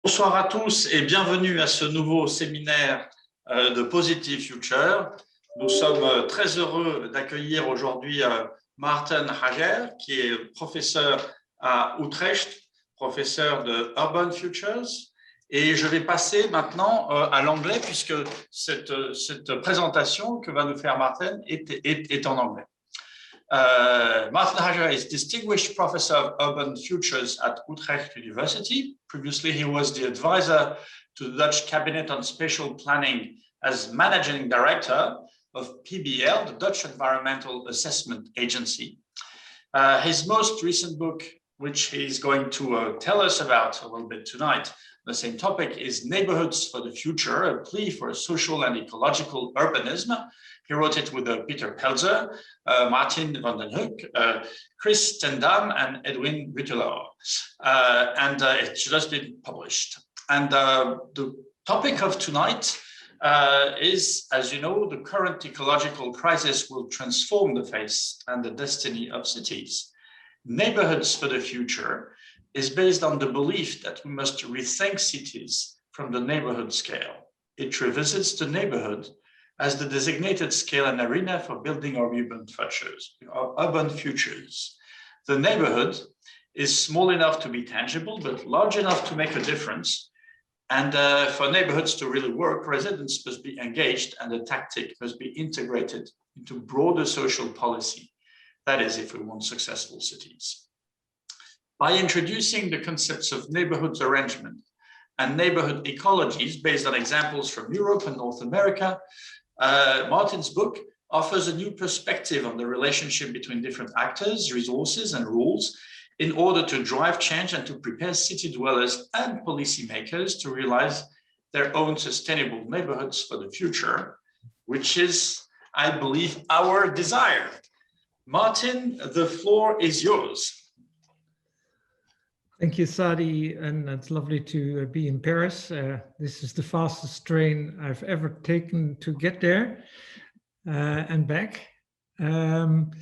Bonsoir à tous et bienvenue à ce nouveau séminaire de Positive Future. Nous sommes très heureux d'accueillir aujourd'hui Maarten Hager, qui est professeur à Utrecht, professeur de Urban Futures. Et je vais passer maintenant à l'anglais puisque cette présentation que va nous faire Maarten est en anglais. Maarten Hager is Distinguished Professor of Urban Futures at Utrecht University. Previously, he was the advisor to the Dutch Cabinet on Spatial Planning as Managing Director of PBL, the Dutch Environmental Assessment Agency. His most recent book, which he's going to tell us about a little bit tonight, the same topic, is Neighbourhoods for the Future, a plea for a social and ecological urbanism. He wrote it with Peter Pelzer, Martin van den Hoek, Chris Tendam, and Edwin Witteler. And it's just been published. And the topic of tonight is, as you know, the current ecological crisis will transform the face and the destiny of cities. Neighbourhoods for the Future is based on the belief that we must rethink cities from the neighbourhood scale. It revisits the neighbourhood as the designated scale and arena for building our urban futures. The neighbourhood is small enough to be tangible, but large enough to make a difference. And for neighbourhoods to really work, residents must be engaged and the tactic must be integrated into broader social policy. That is, if we want successful cities. By introducing the concepts of neighbourhoods arrangement and neighbourhood ecologies based on examples from Europe and North America, Martin's book offers a new perspective on the relationship between different actors, resources, and rules in order to drive change and to prepare city dwellers and policymakers to realize their own sustainable neighborhoods for the future, which is, I believe, our desire. Martin, the floor is yours. Thank you, Sadi, and it's lovely to be in Paris. This is the fastest train I've ever taken to get there and back. And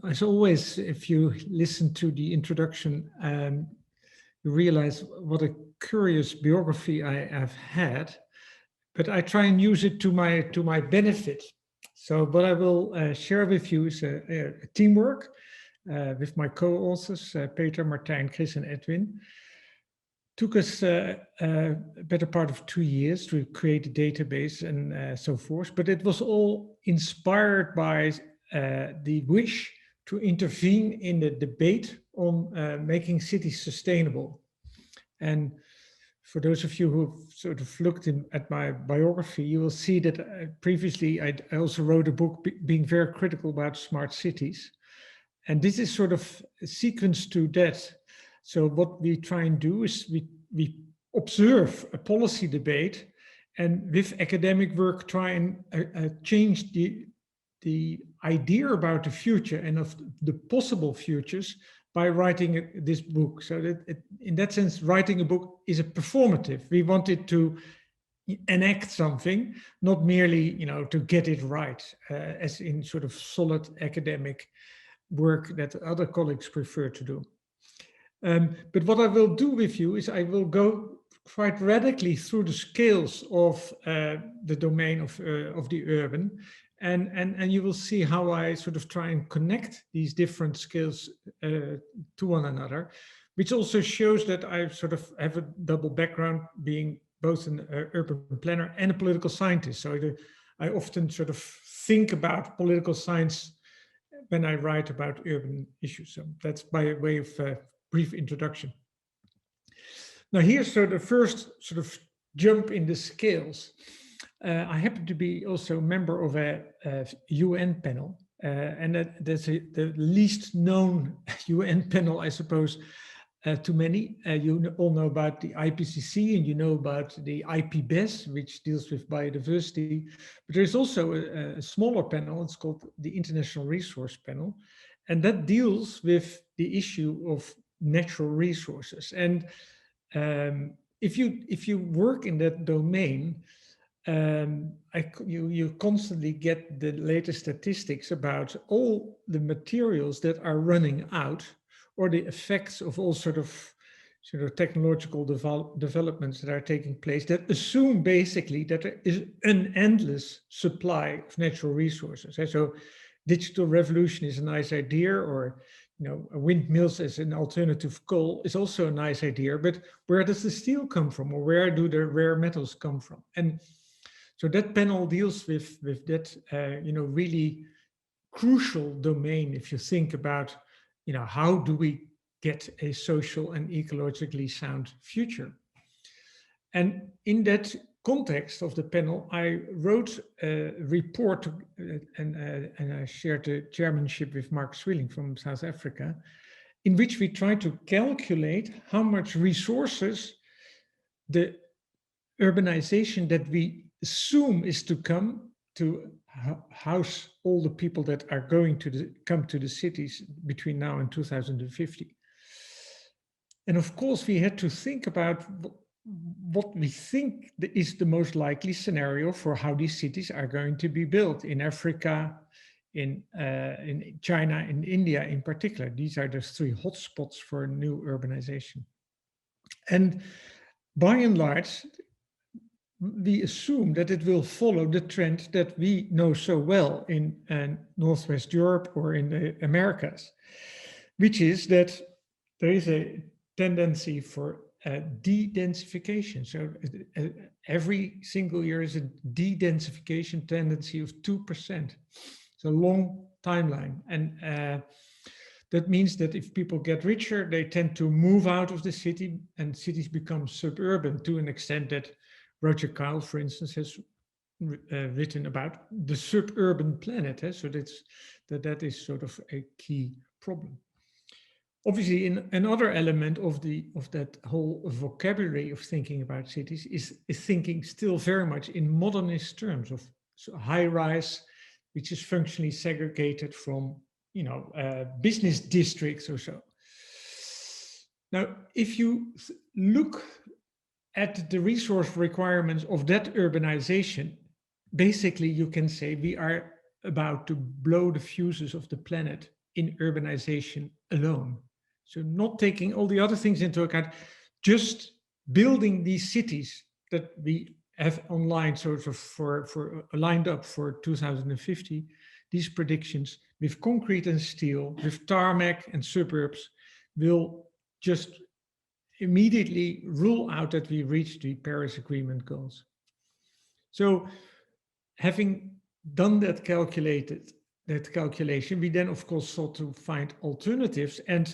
as always, if you listen to the introduction, you realize what a curious biography I have had, but I try and use it to my benefit. So what I will share with you is a teamwork with my co-authors, Peter, Martijn, Chris, and Edwin. Took us a better part of 2 years to create a database and so forth, but it was all inspired by the wish to intervene in the debate on making cities sustainable. And for those of you who have sort of looked at my biography, you will see that previously I also wrote a book being very critical about smart cities. And this is sort of a sequence to that. So what we try and do is we observe a policy debate and with academic work try and change the idea about the future and of the possible futures by writing this book. So that in that sense, writing a book is a performative. We wanted to enact something, not merely, to get it right, as in sort of solid academic work that other colleagues prefer to do. But what I will do with you is I will go quite radically through the scales of the domain of the urban, and you will see how I sort of try and connect these different scales to one another, which also shows that I sort of have a double background, being both an urban planner and a political scientist. So I often sort of think about political science when I write about urban issues. So that's by way of a brief introduction. Now here's the first sort of jump in the scales. I happen to be also a member of a UN panel, and that's the least known UN panel, I suppose, to many. You all know about the IPCC and you know about the IPBES, which deals with biodiversity. But there's also a smaller panel, it's called the International Resource Panel, and that deals with the issue of natural resources. And if you work in that domain, you constantly get the latest statistics about all the materials that are running out, or the effects of all sort of sort of technological developments that are taking place that assume basically that there is an endless supply of natural resources. So digital revolution is a nice idea, or windmills as an alternative coal is also a nice idea, but where does the steel come from, or where do the rare metals come from? And so that panel deals with that really crucial domain. If you think about how do we get a social and ecologically sound future? And in that context of the panel, I wrote a report and I shared the chairmanship with Mark Swilling from South Africa, in which we tried to calculate how much resources the urbanization that we assume is to come to house all the people that are going to come to the cities between now and 2050. And of course, we had to think about what we think is the most likely scenario for how these cities are going to be built in Africa, in China, in India in particular. These are the three hotspots for new urbanization. And by and large, we assume that it will follow the trend that we know so well in Northwest Europe or in the Americas, which is that there is a tendency for de-densification. So every single year is a de-densification tendency of 2%. It's a long timeline. And that means that if people get richer, they tend to move out of the city, and cities become suburban to an extent that Roger Kyle, for instance, has written about the suburban planet. So that is sort of a key problem. Obviously, another element of that whole vocabulary of thinking about cities is thinking still very much in modernist terms of high-rise, which is functionally segregated from business districts or so. Now, if you look at the resource requirements of that urbanization, basically you can say we are about to blow the fuses of the planet in urbanization alone. So not taking all the other things into account, just building these cities that we have online sort of for lined up for 2050, these predictions with concrete and steel, with tarmac and suburbs will just immediately rule out that we reach the Paris Agreement goals. So having done that calculation, we then of course sought to find alternatives. And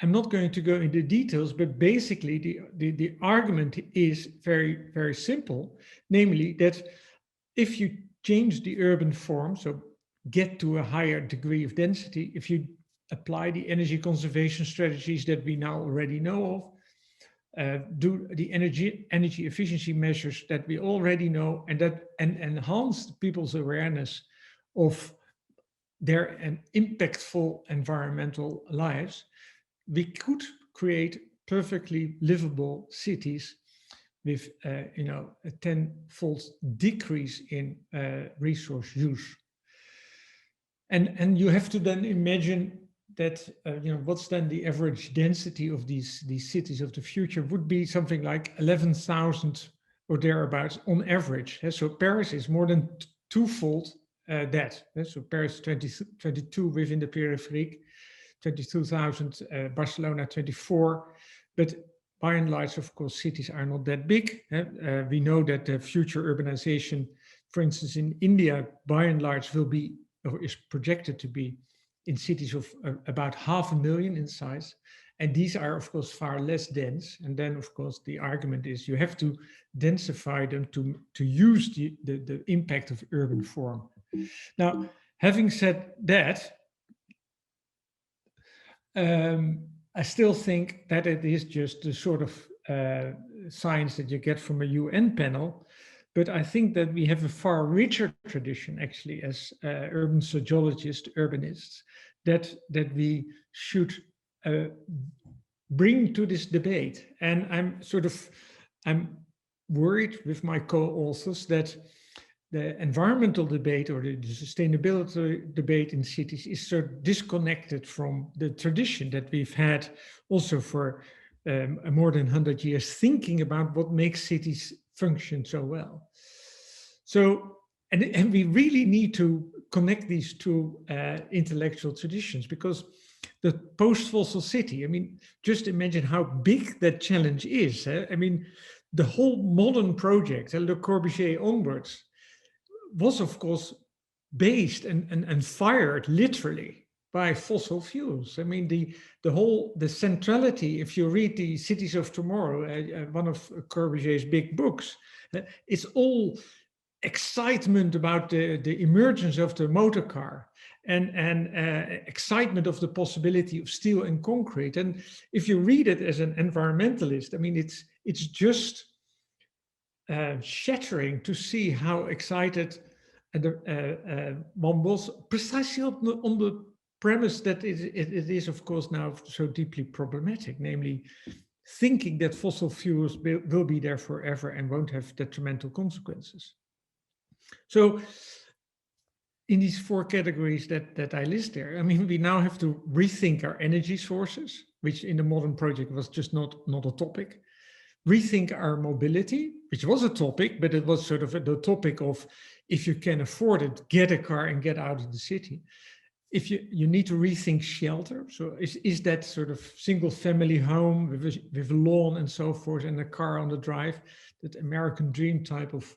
I'm not going to go into details, but basically the argument is very, very simple, namely that if you change the urban form, so get to a higher degree of density, if you apply the energy conservation strategies that we now already know of, do the energy efficiency measures that we already know, and enhance people's awareness of their impactful environmental lives, we could create perfectly livable cities with a 10-fold decrease in resource use. And you have to then imagine that what's then the average density of these cities of the future would be something like 11,000 or thereabouts on average. So Paris is more than twofold that. So Paris 2022 within the périphérique, 22,000, Barcelona 24, but by and large, of course, cities are not that big. We know that the future urbanization, for instance, in India, by and large, will be or is projected to be in cities of about 500,000 in size. And these are, of course, far less dense. And then, of course, the argument is you have to densify them to use the impact of urban form. Now, having said that, I still think that it is just the sort of science that you get from a UN panel. But I think that we have a far richer tradition, actually, as urban sociologists, urbanists, that we should bring to this debate. And I'm worried with my co-authors that the environmental debate or the sustainability debate in cities is so disconnected from the tradition that we've had also for more than 100 years thinking about what makes cities function so well. So, and we really need to connect these two intellectual traditions, because the post-fossil city, I mean, just imagine how big that challenge is. I mean, the whole modern project, Le Corbusier onwards, was of course based and fired literally by fossil fuels. I mean, the centrality, if you read the Cities of Tomorrow, one of Corbusier's big books, it's all excitement about the emergence of the motor car and excitement of the possibility of steel and concrete. And if you read it as an environmentalist, I mean, it's just shattering to see how excited one was, precisely on the premise that it is, of course, now so deeply problematic, namely thinking that fossil fuels will be there forever and won't have detrimental consequences. So in these four categories that I list there, I mean, we now have to rethink our energy sources, which in the modern project was just not a topic. Rethink our mobility, which was a topic, but it was sort of the topic of, if you can afford it, get a car and get out of the city. If you need to rethink shelter. So is that sort of single family home with a lawn and so forth and a car on the drive, that American dream type of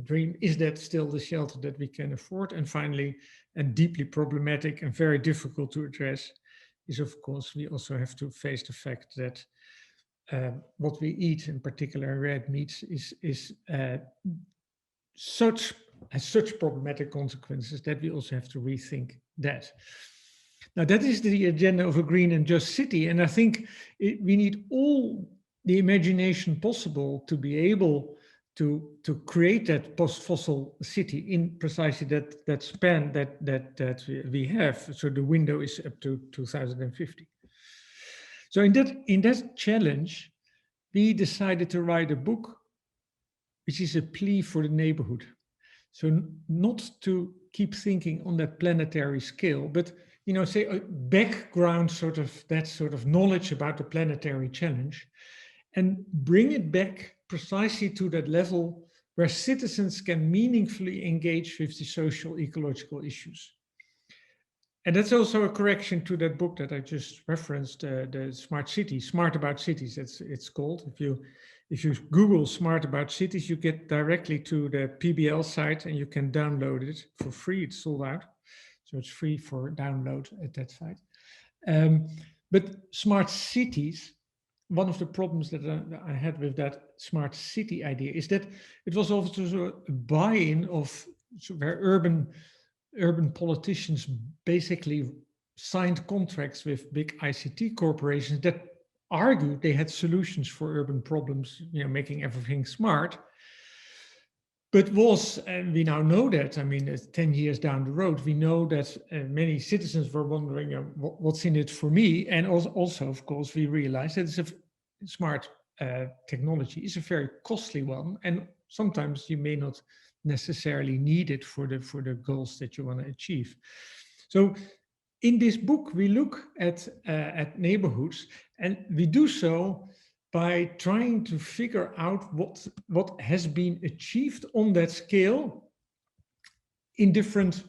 dream, is that still the shelter that we can afford? And finally, and deeply problematic and very difficult to address, is of course we also have to face the fact that what we eat, in particular red meats, has such problematic consequences that we also have to rethink that. Now, that is the agenda of a green and just city, and I think we need all the imagination possible to be able to create that post-fossil city in precisely that span that we have. So the window is up to 2050. So in that challenge, we decided to write a book, which is a plea for the neighborhood. So not to keep thinking on that planetary scale, but say a background that sort of knowledge about the planetary challenge, and bring it back precisely to that level where citizens can meaningfully engage with the social ecological issues. And that's also a correction to that book that I just referenced, the Smart City, Smart About Cities, it's called. If you Google Smart About Cities, you get directly to the PBL site and you can download it for free. It's sold out, so it's free for download at that site. But smart cities, one of the problems that I had with that smart city idea is that it was also a buy-in of where urban politicians basically signed contracts with big ICT corporations that argued they had solutions for urban problems, making everything smart. But and we now know that, I mean, 10 years down the road, we know that many citizens were wondering what's in it for me. And also, of course, we realized that it's a smart technology is a very costly one. And sometimes you may not necessarily need it for the goals that you want to achieve. So in this book, we look at neighborhoods, and we do so by trying to figure out what has been achieved on that scale in different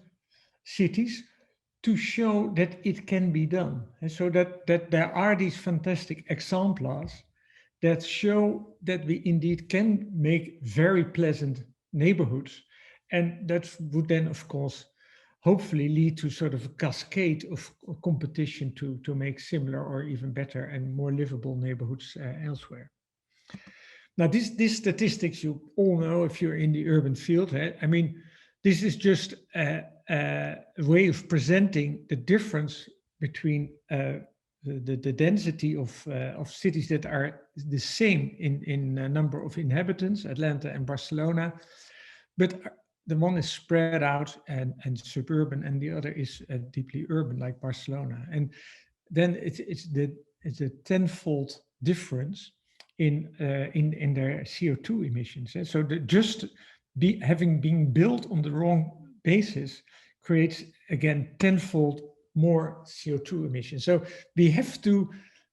cities to show that it can be done. And so that there are these fantastic exemplars that show that we indeed can make very pleasant neighborhoods. And that would then, of course, hopefully lead to sort of a cascade of competition to make similar or even better and more livable neighborhoods elsewhere. Now, these statistics you all know if you're in the urban field. I mean, this is just a way of presenting the difference between the density of cities that are the same in number of inhabitants, Atlanta and Barcelona, but the one is spread out and suburban, and the other is deeply urban, like Barcelona. And then it's a tenfold difference in their CO2 emissions. And so having been built on the wrong basis creates, again, tenfold more CO2 emissions. So we have to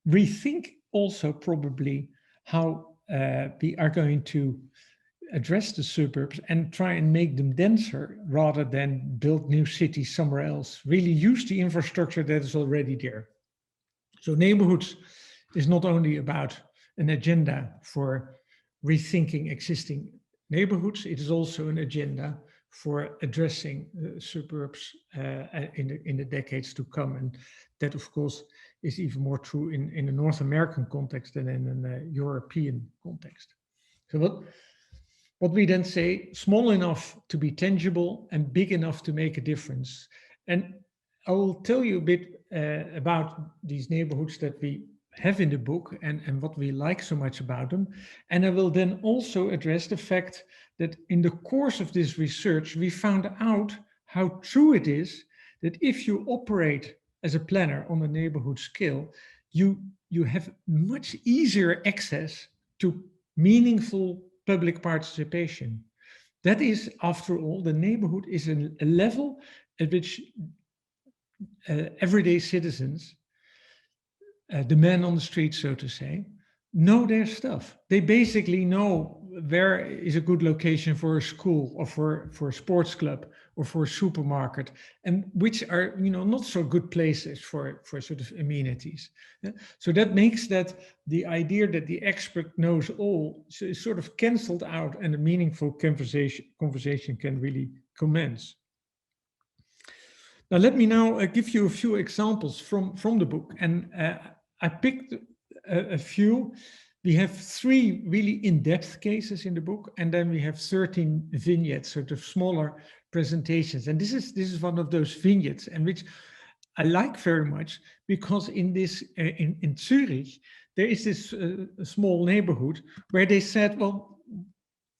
rethink also probably how we are going to address the suburbs and try and make them denser rather than build new cities somewhere else. Really use the infrastructure that is already there. So neighborhoods is not only about an agenda for rethinking existing neighborhoods, it is also an agenda for addressing suburbs in the decades to come. And that, of course, is even more true in a North American context than in a European context. So what we then say, small enough to be tangible and big enough to make a difference. And I will tell you a bit about these neighborhoods that we have in the book and what we like so much about them. And I will then also address the fact that in the course of this research, we found out how true it is that if you operate as a planner on a neighborhood scale, you have much easier access to meaningful public participation. That is, after all, the neighborhood is a level at which everyday citizens, the man on the street, so to say, know their stuff. They basically know where is a good location for a school or for a sports club or for a supermarket, and which are not so good places for sort of amenities. So that makes that the idea that the expert knows all is sort of cancelled out, and a meaningful conversation can really commence. Now, let me now give you a few examples from the book, and I picked a few. We have 3 really in-depth cases in the book, and then we have 13 vignettes, sort of smaller presentations. And this is one of those vignettes, and which I like very much, because in this in Zurich there is this small neighborhood where they said, well,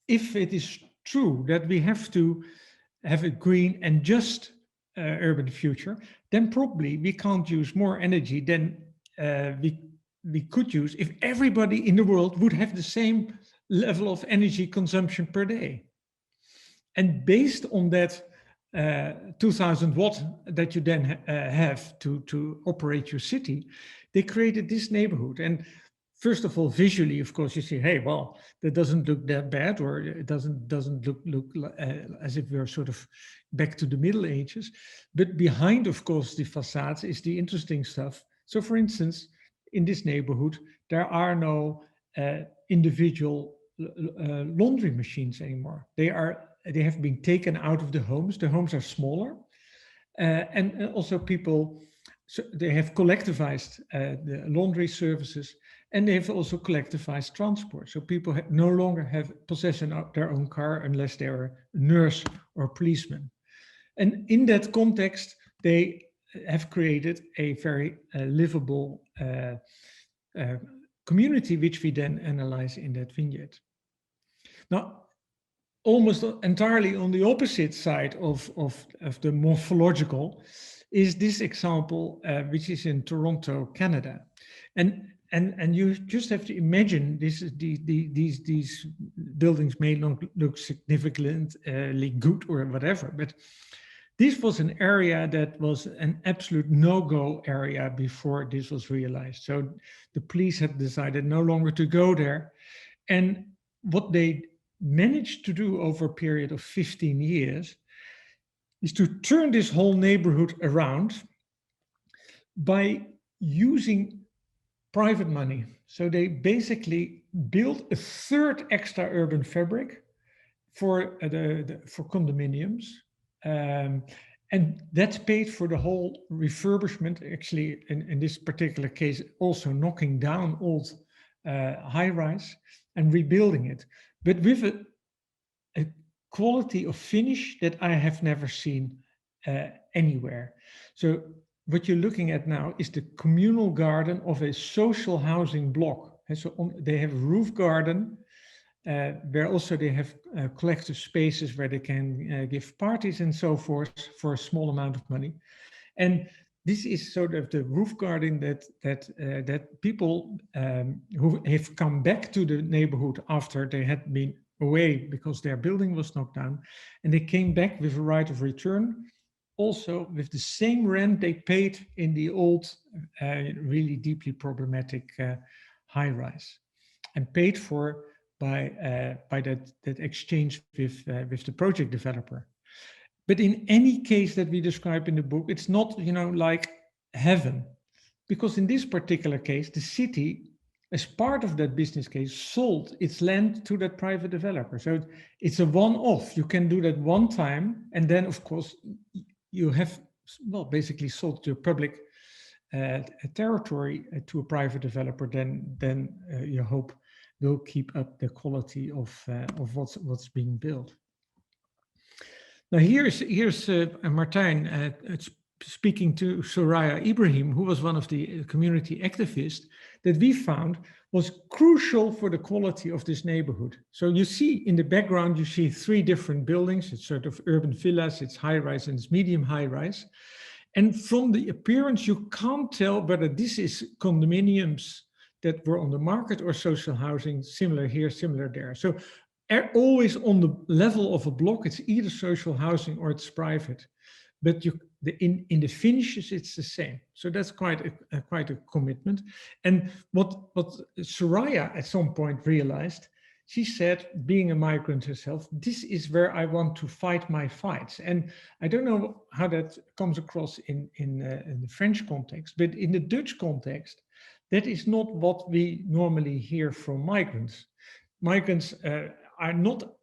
if it is true that we have to have a green and just urban future, then probably we can't use more energy than we could use if everybody in the world would have the same level of energy consumption per day. And based on that 2000 watt that you then have to operate your city, they created this neighborhood. And first of all, visually, of course, you see, hey, well, that doesn't look that bad, or it doesn't look as if we're sort of back to the Middle Ages. But behind, of course, the facades is the interesting stuff. So, for instance, in this neighborhood, there are no individual laundry machines anymore. They have been taken out of the homes. The homes are smaller, and also people. So they have collectivized the laundry services, and they have also collectivized transport. So people no longer have possession of their own car unless they're a nurse or a policeman. And in that context, they have created a very livable community, which we then analyze in that vignette. Now, almost entirely on the opposite side of the morphological is this example, which is in Toronto, Canada. And you just have to imagine these buildings may not look significantly good or whatever, but this was an area that was an absolute no-go area before this was realized. So the police had decided no longer to go there. And what they managed to do over a period of 15 years is to turn this whole neighborhood around by using private money. So they basically built a third extra urban fabric for condominiums. And that paid for the whole refurbishment, actually, in this particular case, also knocking down old high-rise and rebuilding it, but with a quality of finish that I have never seen anywhere. So what you're looking at now is the communal garden of a social housing block. And so they have a roof garden, where also they have collective spaces where they can give parties and so forth for a small amount of money. And this is sort of the roof garden that people who have come back to the neighborhood after they had been away because their building was knocked down, and they came back with a right of return, also with the same rent they paid in the old, really deeply problematic high-rise, and paid for by that exchange with the project developer. But in any case that we describe in the book, it's not, you know, like heaven, because in this particular case, the city, as part of that business case, sold its land to that private developer. So it's a one-off. You can do that one time, and then, of course, you have, well, basically sold your public territory to a private developer. Then you hope will keep up the quality of what's being built. Now here's Martijn speaking to Soraya Ibrahim, who was one of the community activists that we found was crucial for the quality of this neighborhood. So you see in the background, you see 3 different buildings. It's sort of urban villas, it's high-rise and it's medium high-rise. And from the appearance, you can't tell whether this is condominiums that were on the market or social housing, similar here, similar there. So always on the level of a block, it's either social housing or it's private. But in the finishes, it's the same. So that's quite a commitment. And what Soraya at some point realized, she said, being a migrant herself, this is where I want to fight my fights. And I don't know how that comes across in the French context, but in the Dutch context, that is not what we normally hear from migrants. Migrants are not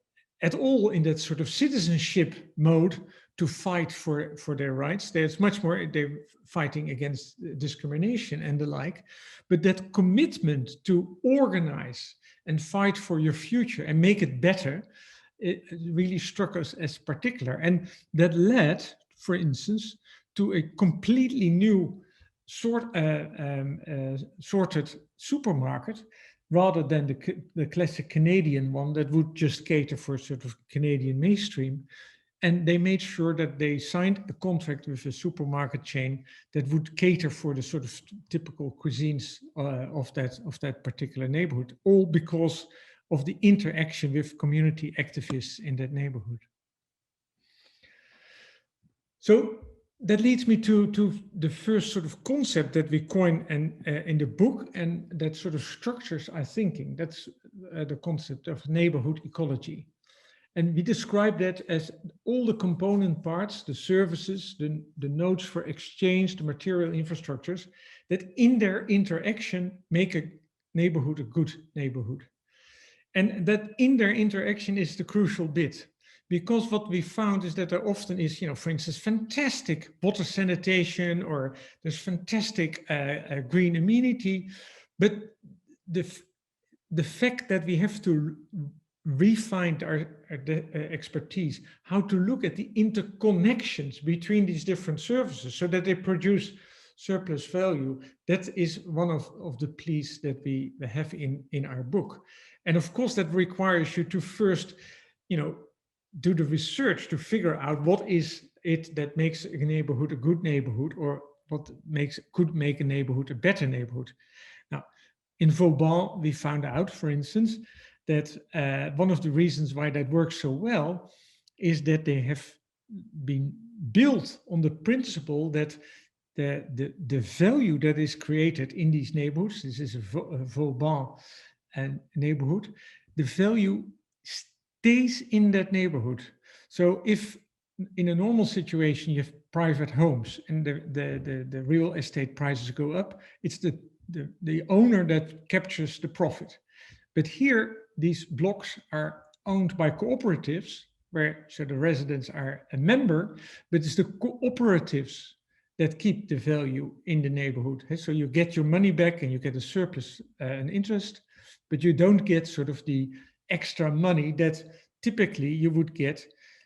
at all in that sort of citizenship mode to fight for their rights. There's much more, they're fighting against discrimination and the like, but that commitment to organize and fight for your future and make it better, it really struck us as particular. And that led, for instance, to a completely new sorted supermarket, rather than the classic Canadian one that would just cater for sort of Canadian mainstream. And they made sure that they signed a contract with a supermarket chain that would cater for the sort of typical cuisines of that particular neighborhood, all because of the interaction with community activists in that neighborhood. So that leads me to the first sort of concept that we coin in the book, and that sort of structures our thinking. That's the concept of neighborhood ecology. And we describe that as all the component parts, the services, the nodes for exchange, the material infrastructures, that in their interaction make a neighborhood a good neighborhood. And that in their interaction is the crucial bit. Because what we found is that there often is, you know, for instance, fantastic water sanitation, or there's fantastic green amenity, but the fact that we have to refine our expertise, how to look at the interconnections between these different services so that they produce surplus value, that is one of the pleas that we have in our book. And of course, that requires you to first, you know, do the research to figure out what is it that makes a neighborhood a good neighborhood, or what could make a neighborhood a better neighborhood. Now, in Vauban, we found out, for instance, that one of the reasons why that works so well is that they have been built on the principle that the value that is created in these neighborhoods, this is a Vauban neighborhood, the value stays in that neighborhood. So if in a normal situation you have private homes and the real estate prices go up, it's the owner that captures the profit. But here, these blocks are owned by cooperatives, where so the residents are a member, but it's the cooperatives that keep the value in the neighborhood. So you get your money back and you get a surplus and interest, but you don't get sort of the extra money that typically you would get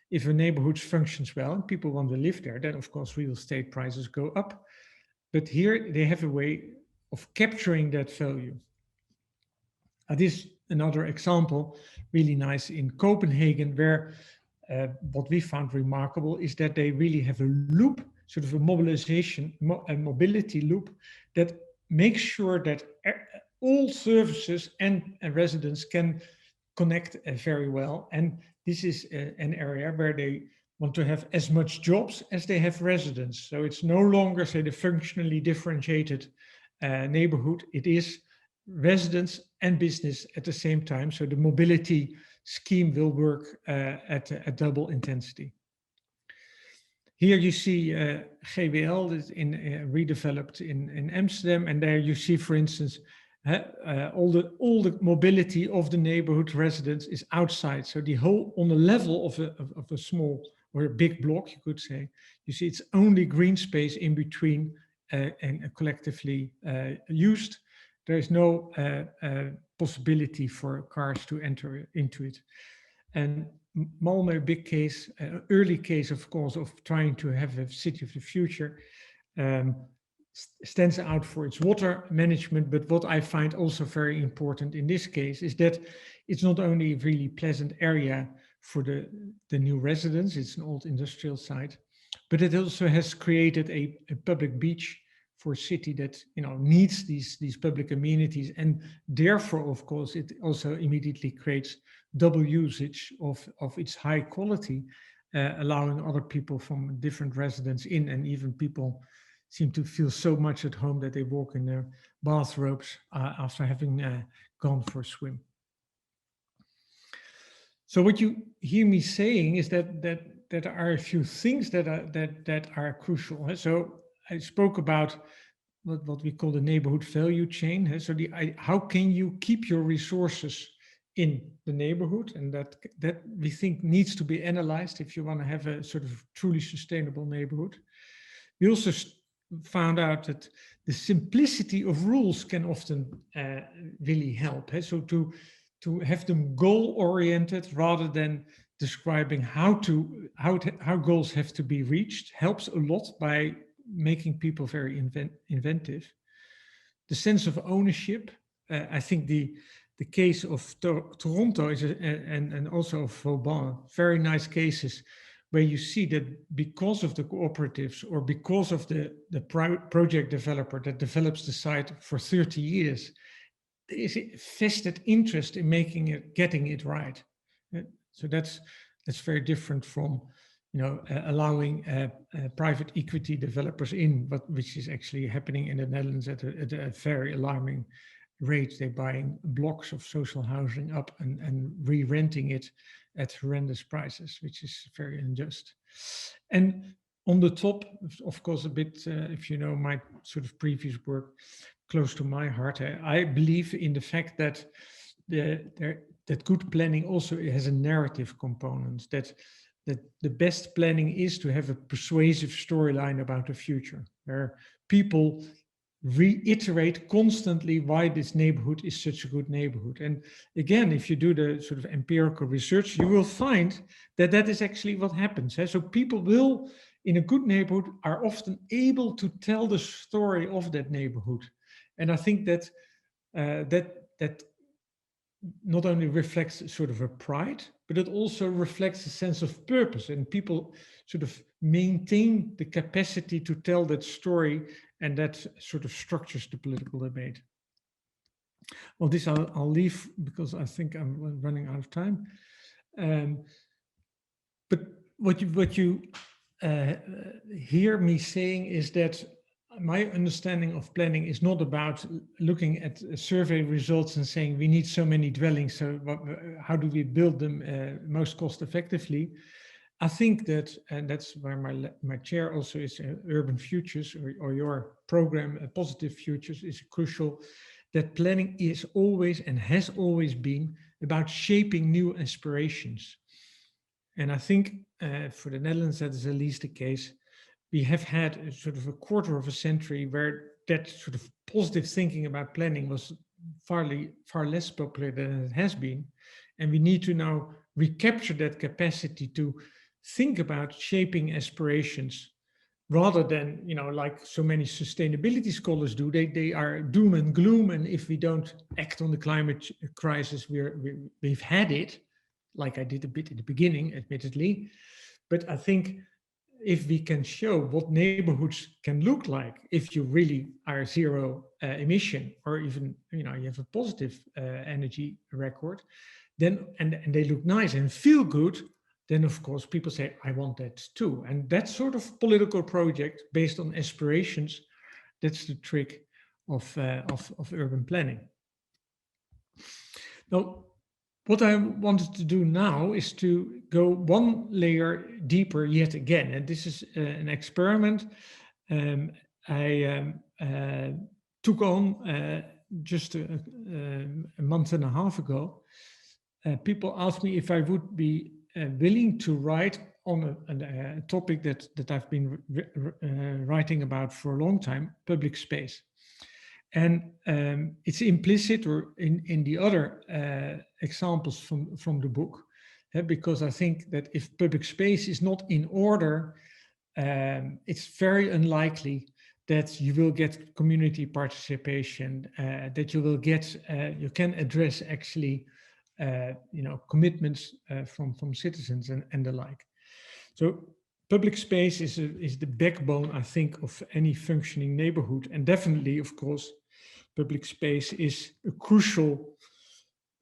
if a neighborhood functions well and people want to live there. Then of course real estate prices go up. But here they have a way of capturing that value. This is another example, really nice in Copenhagen, where what we found remarkable is that they really have a loop, sort of a mobilization, a mobility loop that makes sure that all services and residents can connect very well. And this is an area where they want to have as much jobs as they have residents. So it's no longer, say, the functionally differentiated neighborhood. It is residents and business at the same time. So the mobility scheme will work at a double intensity. Here you see GWL is redeveloped in Amsterdam, and there you see, for instance, all the mobility of the neighborhood residents is outside. So the whole, on the level of a small or a big block, you could say, you see it's only green space in between and collectively used. There is no possibility for cars to enter into it. And Malmö, a big case, early case, of course, of trying to have a city of the future, stands out for its water management. But what I find also very important in this case is that it's not only a really pleasant area for the new residents, it's an old industrial site, but it also has created a public beach for a city that, you know, needs these public amenities, and therefore, of course, it also immediately creates double usage of its high quality, allowing other people from different residents in, and even people seem to feel so much at home that they walk in their bathrobes after having gone for a swim. So what you hear me saying is that there are a few things that are crucial. So I spoke about what we call the neighborhood value chain. So how can you keep your resources in the neighborhood, and that we think needs to be analyzed if you want to have a sort of truly sustainable neighborhood. We also found out that the simplicity of rules can often really help. So to have them goal-oriented rather than describing how goals have to be reached helps a lot by making people very inventive. The sense of ownership, I think the case of Toronto is and also of Vauban, very nice cases where you see that because of the cooperatives or because of the project developer that develops the site for 30 years, there is a vested interest in getting it right. So that's very different from, you know, allowing private equity developers in, but which is actually happening in the Netherlands at a very alarming rate. They're buying blocks of social housing up and re-renting it at horrendous prices, which is very unjust. And on the top, of course, a bit, if you know my sort of previous work, close to my heart, I believe in the fact that that good planning also has a narrative component, that the best planning is to have a persuasive storyline about the future, where people reiterate constantly why this neighborhood is such a good neighborhood. And again, if you do the sort of empirical research, you will find that that is actually what happens. So people will, in a good neighborhood, are often able to tell the story of that neighborhood. And I think that that not only reflects sort of a pride, but it also reflects a sense of purpose, and people sort of maintain the capacity to tell that story, and that sort of structures the political debate. Well, this I'll leave because I think I'm running out of time. But what you hear me saying is that my understanding of planning is not about looking at survey results and saying we need so many dwellings, so how do we build them most cost effectively. I think that, and that's where my chair also is, Urban Futures, or your program, Positive Futures, is crucial, that planning is always and has always been about shaping new aspirations. And I think for the Netherlands, that is at least the case. We have had a sort of a quarter of a century where that sort of positive thinking about planning was far less popular than it has been. And we need to now recapture that capacity to think about shaping aspirations rather than, you know, like so many sustainability scholars do. They are doom and gloom. And if we don't act on the climate crisis, we've had it, like I did a bit in the beginning, admittedly. But I think if we can show what neighborhoods can look like if you really are zero emission, or even, you know, you have a positive energy record, then and they look nice and feel good, then of course people say, I want that too. And that sort of political project based on aspirations, that's the trick of urban planning. Now, what I wanted to do now is to go one layer deeper yet again, and this is an experiment I took on just a month and a half ago. People asked me if I would be willing to write on a topic that I've been writing about for a long time, public space. And it's implicit or in the other examples from the book, because I think that if public space is not in order, it's very unlikely that you will get community participation, that you will get, you can address actually, commitments from citizens and the like. So public space is the backbone, I think, of any functioning neighborhood. And definitely, of course, public space is a crucial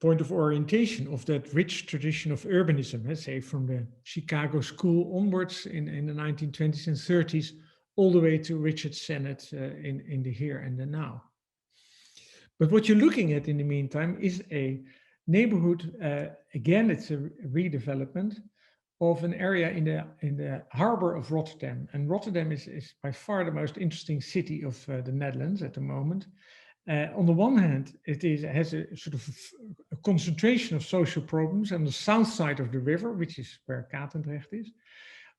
point of orientation of that rich tradition of urbanism, let's say from the Chicago School onwards in the 1920s and 30s, all the way to Richard Sennett in the here and the now. But what you're looking at in the meantime is a neighborhood, again, it's a redevelopment of an area in the harbor of Rotterdam. And Rotterdam is by far the most interesting city of the Netherlands at the moment. On the one hand, it has a sort of a concentration of social problems on the south side of the river, which is where Katendrecht is.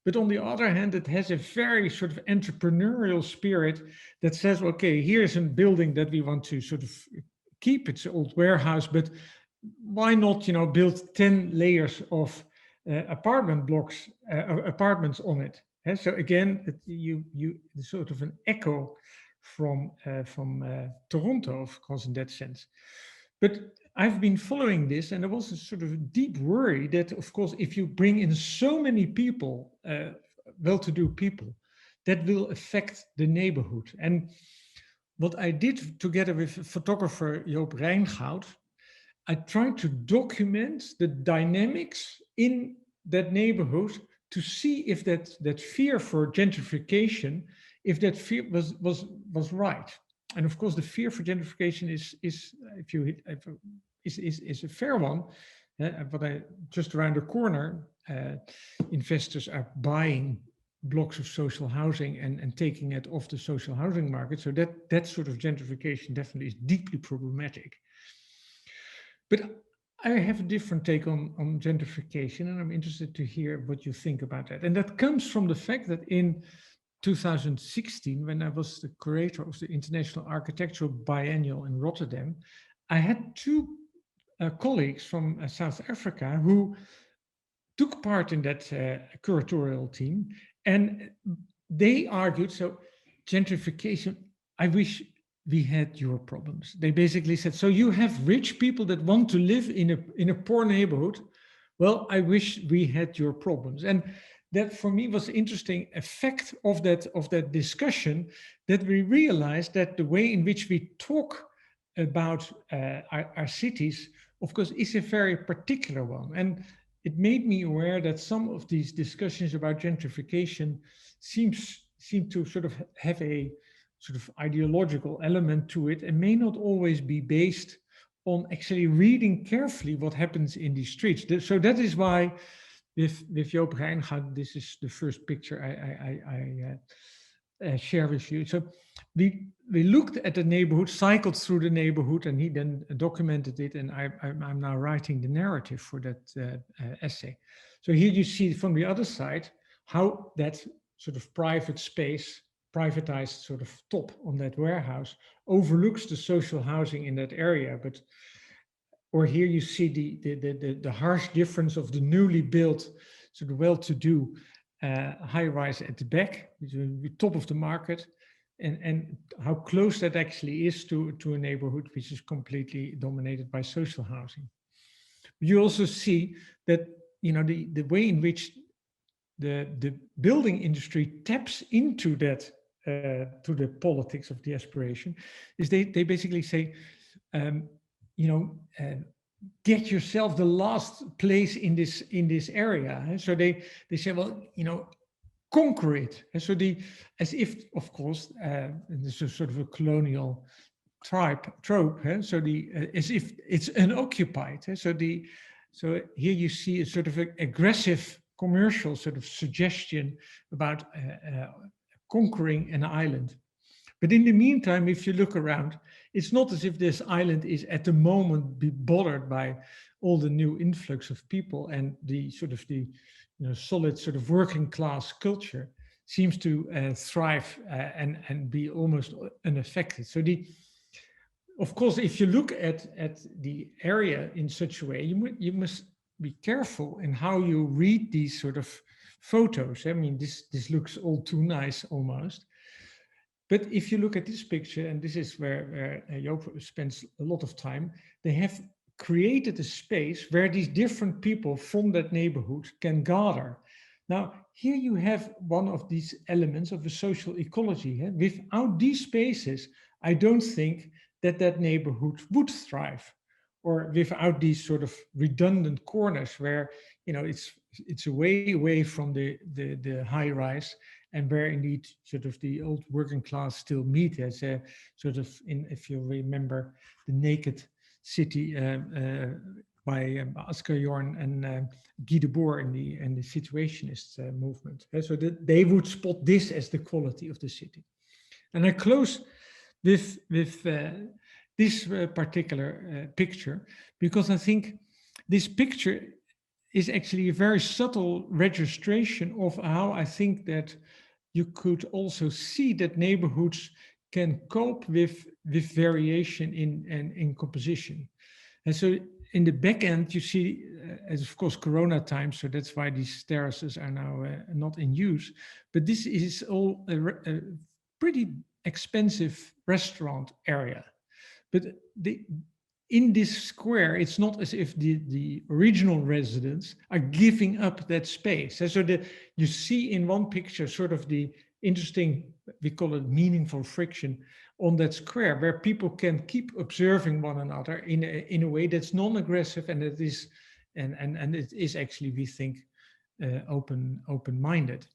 But on the other hand, it has a very sort of entrepreneurial spirit that says, okay, here's a building that we want to sort of keep. It's an old warehouse, but why not, build 10 layers of apartment blocks, apartments on it? So again, you sort of an echo from Toronto, of course, in that sense. But I've been following this, and there was a sort of deep worry that, of course, if you bring in so many people, well-to-do people, that will affect the neighborhood. And what I did together with photographer Joop Rijngoud, I tried to document the dynamics in that neighborhood to see if that fear for gentrification, if that fear was right. And of course, the fear for gentrification is a fair one. But just around the corner, investors are buying blocks of social housing and taking it off the social housing market. So that sort of gentrification definitely is deeply problematic. But I have a different take on gentrification, and I'm interested to hear what you think about that. And that comes from the fact that in 2016, when I was the curator of the International Architectural Biennial in Rotterdam, I had two colleagues from South Africa who took part in that curatorial team, and they argued, so gentrification, I wish we had your problems. They basically said, so you have rich people that want to live in a poor neighborhood. Well, I wish we had your problems. And that for me was interesting effect of that discussion, that we realized that the way in which we talk about our cities, of course, is a very particular one. And it made me aware that some of these discussions about gentrification seem to sort of have a sort of ideological element to it and may not always be based on actually reading carefully what happens in these streets. So that is why with Joop Rijngoud, this is the first picture I share with you. So we looked at the neighborhood, cycled through the neighborhood, and he then documented it, and I'm now writing the narrative for that essay. So here you see from the other side how that sort of private space, privatized sort of top on that warehouse, overlooks the social housing in that area. Or here you see the harsh difference of the newly built, sort of well-to-do high-rise at the back, the top of the market, and how close that actually is to a neighborhood which is completely dominated by social housing. You also see that, the way in which the building industry taps into that, to the politics of the aspiration, is they basically say, get yourself the last place in this area. So they say, well, conquer it. And so as if, of course, this is sort of a colonial trope, so as if it's unoccupied. So here you see a sort of aggressive commercial sort of suggestion about conquering an island. But in the meantime, if you look around, it's not as if this island is at the moment be bothered by all the new influx of people, and the sort of the solid sort of working class culture seems to thrive and be almost unaffected. So of course, if you look at the area in such a way, you must be careful in how you read these sort of photos. I mean, this looks all too nice almost. But if you look at this picture, and this is where Joop spends a lot of time, they have created a space where these different people from that neighborhood can gather. Now, here you have one of these elements of a social ecology. Without these spaces, I don't think that neighborhood would thrive, or without these sort of redundant corners where it's away from the high rise, and where indeed sort of the old working class still meet as a sort of, if you remember, the Naked City by Oscar Jorn and Guy Debord in the Situationist movement. So that they would spot this as the quality of the city. And I close with this particular picture, because I think this picture is actually a very subtle registration of how I think that you could also see that neighborhoods can cope with variation in composition. And so in the back end, you see, as of course, Corona time, so that's why these terraces are now not in use. But this is all a pretty expensive restaurant area. But in this square, it's not as if the original residents are giving up that space. And so you see in one picture sort of the interesting, we call it meaningful friction on that square, where people can keep observing one another in a way that's non-aggressive, and it is and it is actually, we think, open-minded.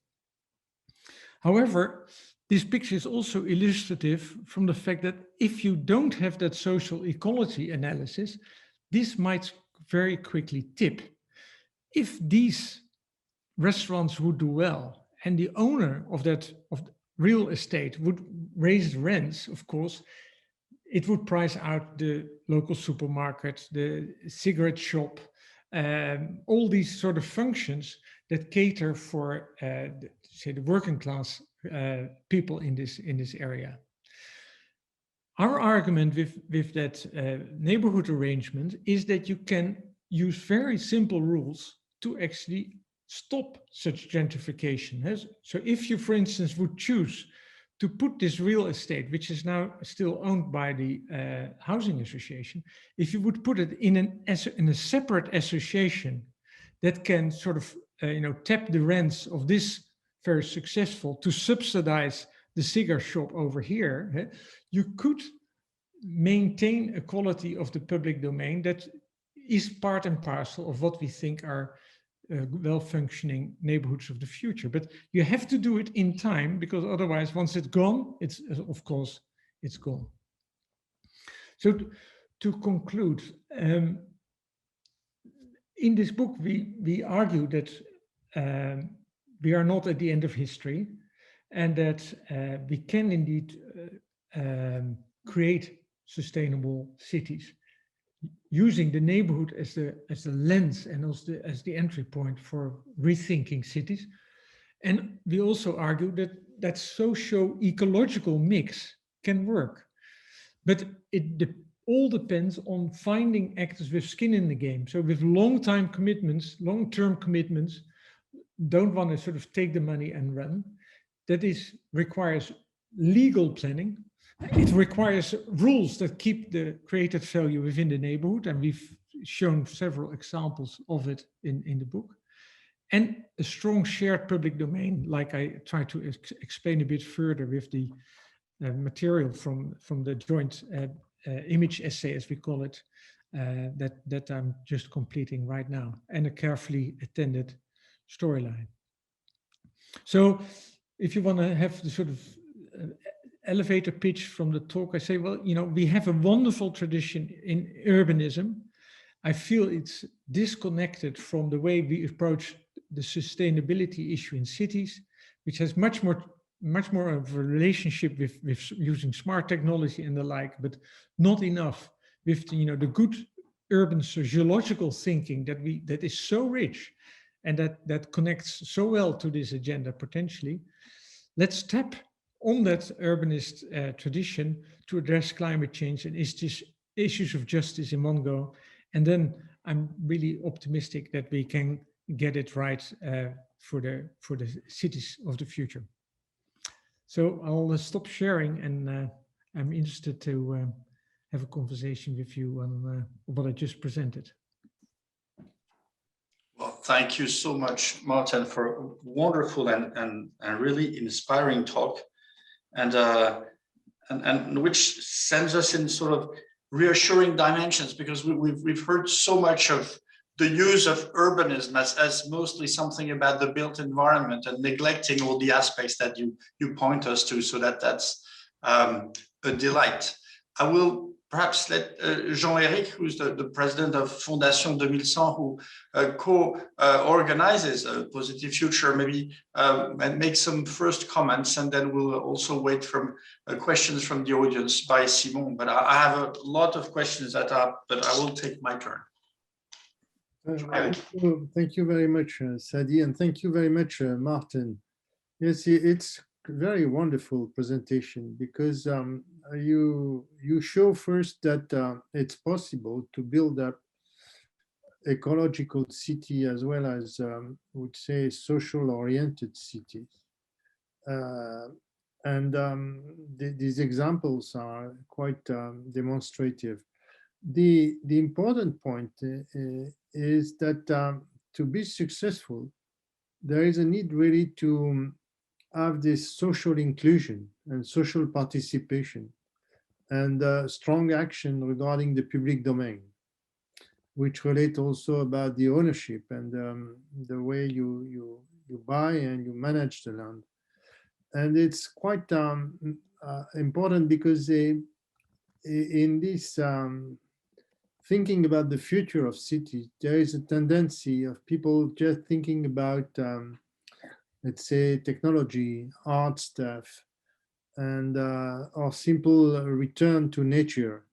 However, this picture is also illustrative from the fact that if you don't have that social ecology analysis, this might very quickly tip. If these restaurants would do well, and the owner of real estate would raise rents, of course, it would price out the local supermarket, the cigarette shop, all these sort of functions that cater for, say, the working class people in this area. Our argument with that neighborhood arrangement is that you can use very simple rules to actually stop such gentrification. So if you, for instance, would choose to put this real estate, which is now still owned by the housing association, if you would put it in a separate association that can sort of tap the rents of this very successful to subsidize the cigar shop over here, you could maintain a quality of the public domain that is part and parcel of what we think are well-functioning neighborhoods of the future. But you have to do it in time, because otherwise, once it's gone, it's gone. So to conclude, in this book, we argue that we are not at the end of history, and that we can indeed create sustainable cities using the neighborhood as the lens and as the entry point for rethinking cities. And we also argue that socio-ecological mix can work, but it all depends on finding actors with skin in the game. So with long-term commitments, don't want to sort of take the money and run. That requires legal planning. It requires rules that keep the created value within the neighborhood, and we've shown several examples of it in the book. And a strong shared public domain, like I try to explain a bit further with the material from the joint image essay, as we call it, that I'm just completing right now, and a carefully attended storyline. So if you want to have the sort of elevator pitch from the talk, I say, well, you know, we have a wonderful tradition in urbanism. I feel it's disconnected from the way we approach the sustainability issue in cities, which has much more of a relationship with using smart technology and the like, but not enough with the, you know, the good urban sociological thinking that is so rich and that connects so well to this agenda potentially. Let's tap on that urbanist tradition to address climate change and issues of justice in one go. And then I'm really optimistic that we can get it right for the cities of the future. So I'll stop sharing, and I'm interested to have a conversation with you on what I just presented. Well, thank you so much, Martin, for a wonderful and really inspiring talk, and which sends us in sort of reassuring dimensions, because we've heard so much of the use of urbanism as mostly something about the built environment and neglecting all the aspects that you point us to. So that's a delight. I will perhaps let Jean-Éric, who's the president of Fondation 2100, who co-organizes a Positive Future, maybe make some first comments, and then we'll also wait from questions from the audience by Simon. But I have a lot of questions but I will take my turn. Thank you very much, Sadi, and thank you very much, Martin. Yes, it's a very wonderful presentation, because you show first that it's possible to build up ecological city as well as, would say, social-oriented cities. These examples are quite demonstrative. The important point is that to be successful, there is a need really to have this social inclusion and social participation and strong action regarding the public domain, which relate also about the ownership and the way you buy and you manage the land. And it's quite important, because in this thinking about the future of cities, there is a tendency of people just thinking about, let's say, technology, art stuff, and or simple return to nature.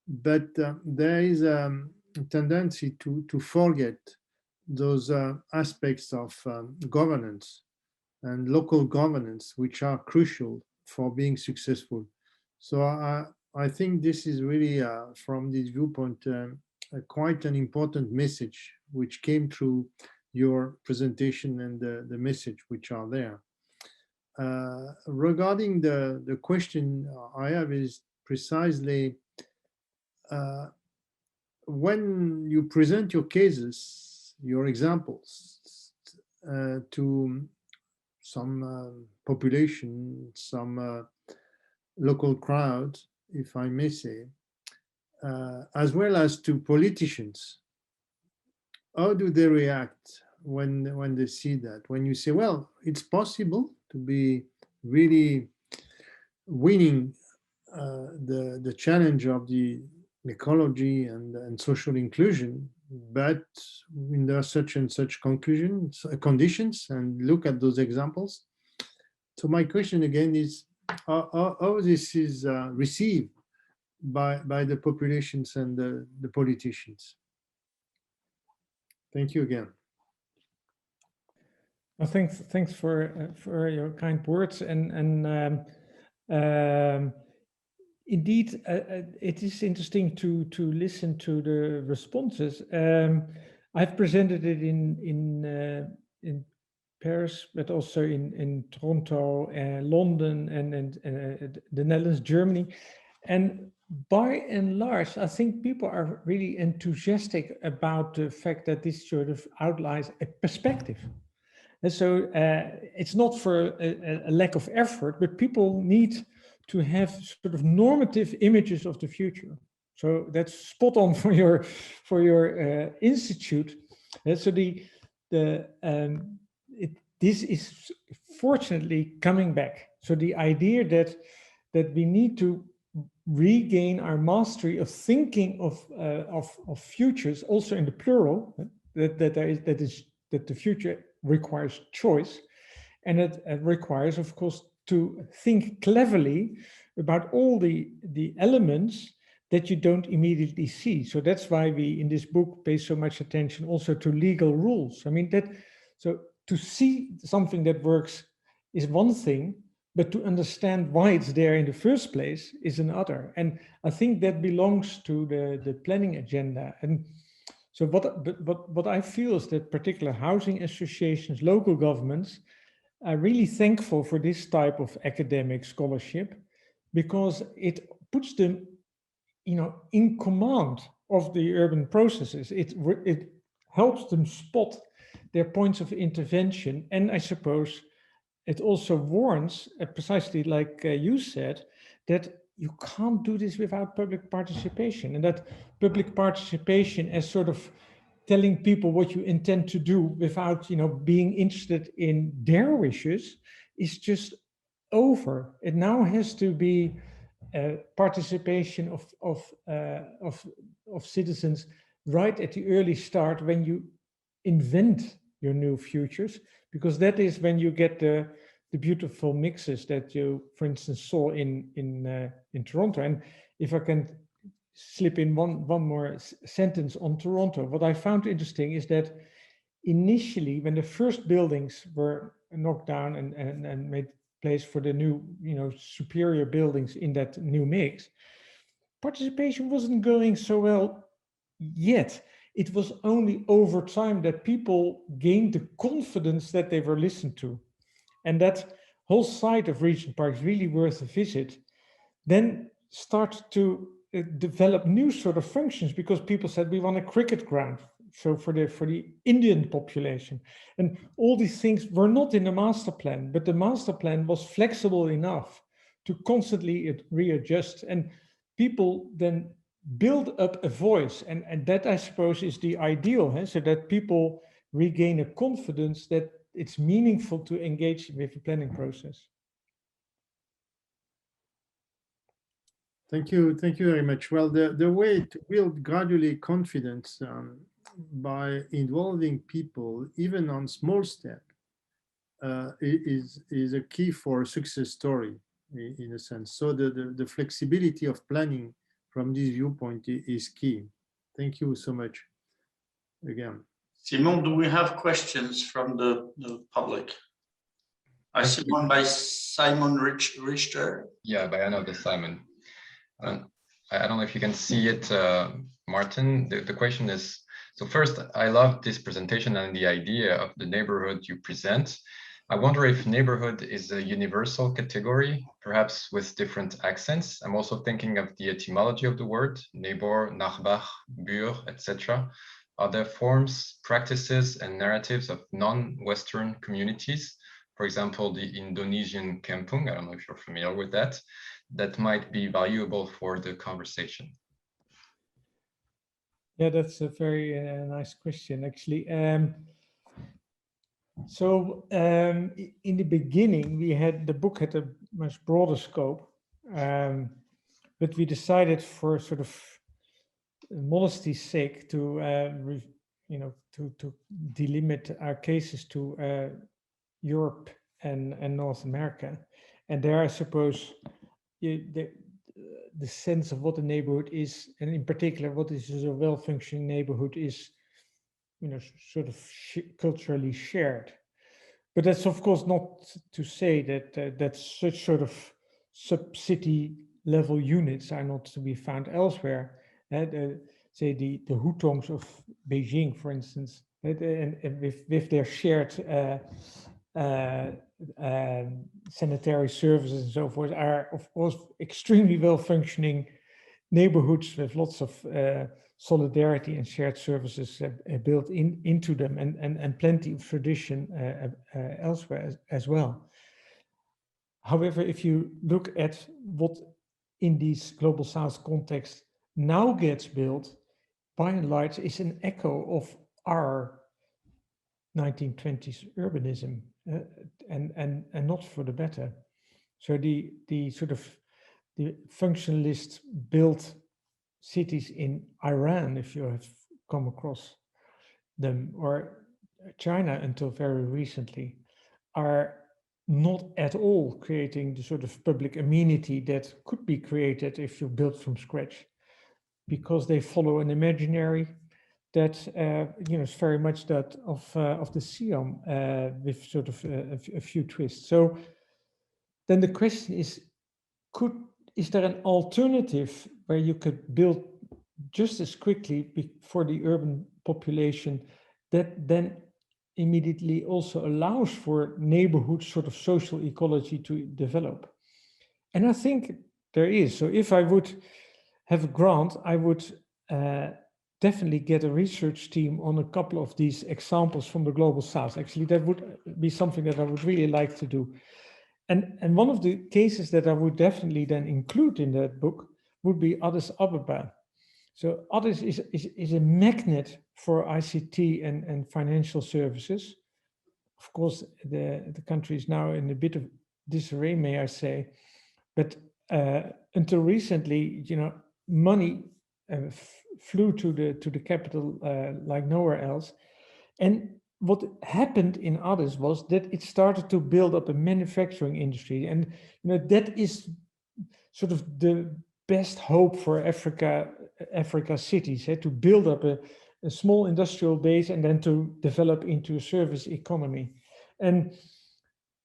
But there is a tendency to forget those aspects of governance and local governance, which are crucial for being successful. So I think this is really, from this viewpoint, quite an important message which came through your presentation and the message which are there. Regarding the question I have is precisely, when you present your cases, your examples to some population, some local crowd, if I may say, as well as to politicians, how do they react when they see that? When you say, well, it's possible to be really winning the challenge of the ecology and social inclusion, but in there are such and such conditions, and look at those examples. So my question again is, how this is received by the populations and the politicians? Thank you again. Well, thanks for your kind words, and indeed, it is interesting to listen to the responses. I've presented it in Paris, but also in Toronto, London, and the Netherlands, Germany, and by and large, I think people are really enthusiastic about the fact that this sort of outlines a perspective. And so it's not for a lack of effort, but people need to have sort of normative images of the future. So that's spot on for your institute. And so this is fortunately coming back. So the idea that that we need to regain our mastery of thinking of futures, also in the plural, that the future requires choice, and it requires, of course, to think cleverly about all the elements that you don't immediately see. So that's why we in this book pay so much attention also to legal rules. I mean, so to see something that works is one thing, but to understand why it's there in the first place is another. And I think that belongs to the planning agenda. And so what I feel is that particular housing associations, local governments, are really thankful for this type of academic scholarship, because it puts them, in command of the urban processes. It helps them spot their points of intervention. And I suppose it also warns, precisely like you said, that you can't do this without public participation, and that public participation as sort of telling people what you intend to do without, being interested in their wishes is just over. It now has to be participation of citizens right at the early start when you invent your new futures, because that is when you get the beautiful mixes that you, for instance, saw in Toronto. And if I can slip in one more sentence on Toronto, what I found interesting is that initially, when the first buildings were knocked down and made place for the new, superior buildings in that new mix, participation wasn't going so well yet. It was only over time that people gained the confidence that they were listened to. And that whole site of Regent Park is really worth a visit. Then start to develop new sort of functions, because people said, we want a cricket ground. So for the Indian population, and all these things were not in the master plan, but the master plan was flexible enough to constantly readjust, and people then build up a voice, and that, I suppose, is the ideal, so that people regain a confidence that it's meaningful to engage with the planning process. Thank you very much. Well, the way to build gradually confidence by involving people, even on small step, is a key for a success story, in a sense. So the flexibility of planning from this viewpoint is key. Thank you so much again. Simon, do we have questions from the public? I see one by Simon Richter. Yeah, by another Simon. I don't know if you can see it, Martin. The question is, so first, I love this presentation and the idea of the neighborhood you present. I wonder if neighborhood is a universal category, perhaps with different accents. I'm also thinking of the etymology of the word, neighbor, Nachbar, Bur, etc. Are there forms, practices, and narratives of non-Western communities? For example, the Indonesian kampung, I don't know if you're familiar with that might be valuable for the conversation? Yeah, that's a very nice question, actually. In the beginning, the book had a much broader scope, but we decided, for sort of modesty's sake, to delimit our cases to Europe and North America. And there, I suppose, the sense of what a neighborhood is, and in particular, what is a well-functioning neighborhood, is, sort of culturally shared. But that's, of course, not to say that such sort of sub-city level units are not to be found elsewhere. Say the hutongs of Beijing, for instance, and with their shared sanitary services and so forth, are of course extremely well-functioning neighborhoods with lots of solidarity and shared services built into them, and plenty of tradition elsewhere as well. However, if you look at what in these global south contexts now gets built, by and large is an echo of our 1920s urbanism, and not for the better. So the sort of the functionalists built cities in Iran, if you have come across them, or China until very recently, are not at all creating the sort of public amenity that could be created if you build from scratch, because they follow an imaginary that is very much that of the Siam with sort of a few twists. So then the question is there an alternative where you could build just as quickly for the urban population that then immediately also allows for neighborhood sort of social ecology to develop? And I think there is. So if I would have a grant, I would definitely get a research team on a couple of these examples from the Global South. Actually, that would be something that I would really like to do. And one of the cases that I would definitely then include in that book would be Addis Ababa. So Addis is a magnet for ICT and financial services. Of course, the country is now in a bit of disarray, may I say. But until recently, money flew to the capital like nowhere else. And what happened in Addis was that it started to build up a manufacturing industry, and that is sort of the best hope for Africa cities, to build up a small industrial base and then to develop into a service economy. And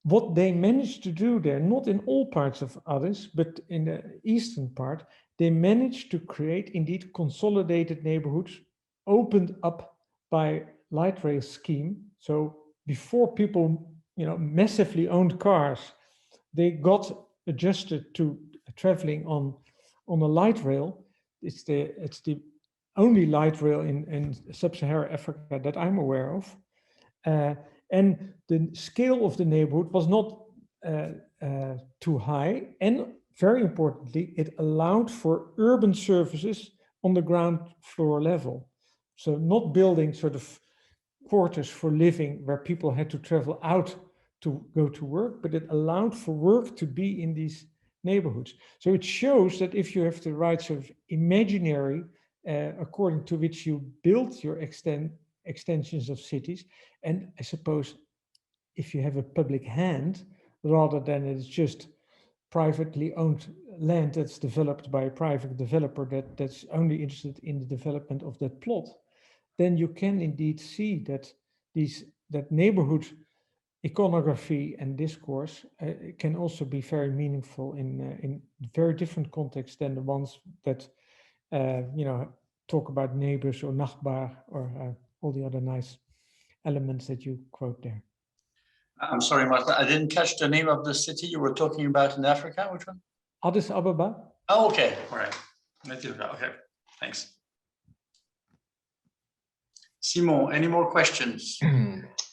what they managed to do there, not in all parts of Addis, but in the eastern part, they managed to create indeed consolidated neighborhoods opened up by light rail scheme. So before people, massively owned cars, they got adjusted to traveling on a light rail. It's the only light rail in sub-Saharan Africa that I'm aware of. And the scale of the neighborhood was not too high. And very importantly, it allowed for urban services on the ground floor level. So not building sort of quarters for living where people had to travel out to go to work, but it allowed for work to be in these neighborhoods. So it shows that if you have the right sort of imaginary according to which you build your extensions of cities, and I suppose if you have a public hand, rather than it's just privately owned land that's developed by a private developer that's only interested in the development of that plot, then you can indeed see that neighborhood iconography and discourse can also be very meaningful in very different contexts than the ones that talk about neighbors or nachbar or all the other nice elements that you quote there. I'm sorry, Martin, I didn't catch the name of the city you were talking about in Africa. Which one? Addis Ababa. Oh, okay. All right. Okay. Thanks. Simon, any more questions?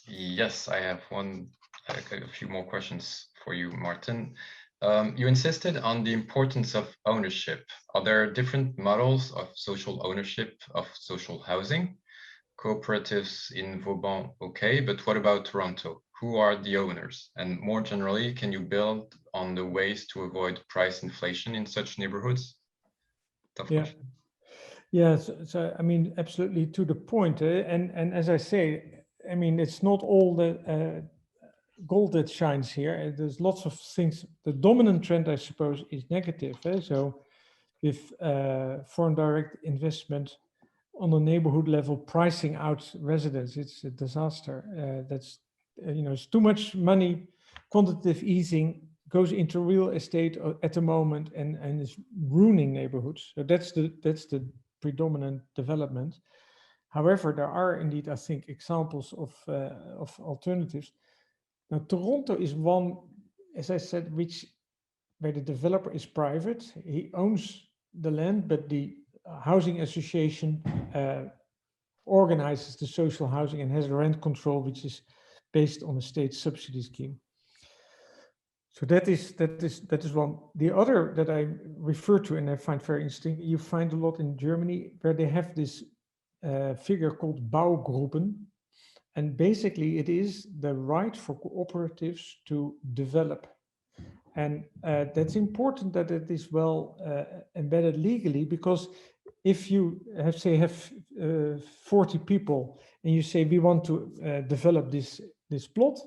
Yes, I have a few more questions for you, Martin. You insisted on the importance of ownership. Are there different models of social ownership of social housing? Cooperatives in Vauban, okay, but what about Toronto? Who are the owners? And more generally, can you build on the ways to avoid price inflation in such neighborhoods? Tough question. Yeah, so I mean, absolutely to the point. And as I say, I mean, it's not all the gold that shines here. There's lots of things. The dominant trend, I suppose, is negative. So with foreign direct investment on a neighborhood level, pricing out residents, it's a disaster. That's, it's too much money. Quantitative easing goes into real estate at the moment and is ruining neighborhoods. So that's the predominant development. However, there are indeed, I think, examples of alternatives. Now, Toronto is one, as I said, where the developer is private. He owns the land, but the housing association organizes the social housing and has rent control, which is based on a state subsidy scheme. So that is one. The other that I refer to and I find very interesting, you find a lot in Germany where they have this figure called Baugruppen. And basically it is the right for cooperatives to develop. And that's important that it is well embedded legally, because if you have 40 people and you say we want to develop this plot,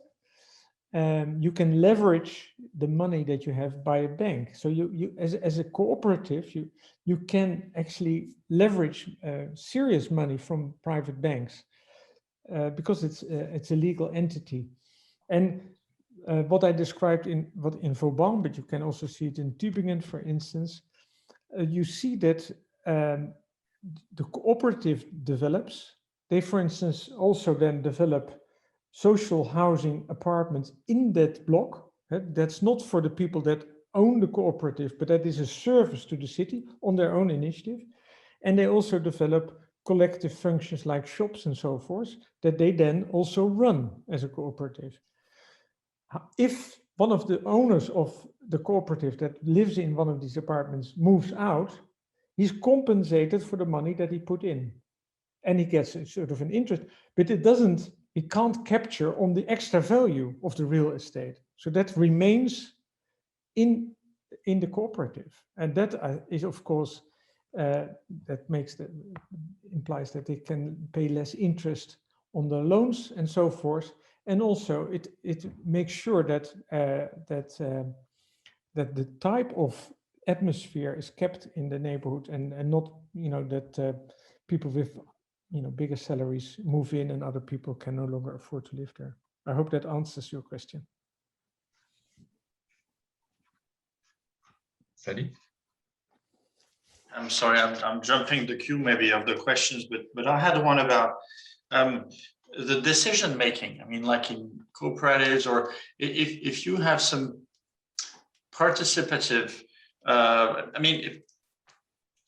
you can leverage the money that you have by a bank. So you as a cooperative, you can actually leverage serious money from private banks because it's a legal entity. And what I described in Vauban, but you can also see it in Tübingen, for instance, you see that the cooperative develops. They, for instance, also then develop social housing apartments in that block. That's not for the people that own the cooperative, but that is a service to the city on their own initiative. And they also develop collective functions like shops and so forth that they then also run as a cooperative. If one of the owners of the cooperative that lives in one of these apartments moves out, he's compensated for the money that he put in. And he gets a sort of an interest, but he can't capture on the extra value of the real estate. So that remains in the cooperative. And that is, of course, that implies that they can pay less interest on the loans and so forth. And also it makes sure that that the type of atmosphere is kept in the neighborhood, and not, that people with bigger salaries move in and other people can no longer afford to live there. I hope that answers your question. Sally? I'm sorry, I'm jumping the queue maybe of the questions, but I had one about the decision making. I mean, like in cooperatives, or if you have some participative, I mean, if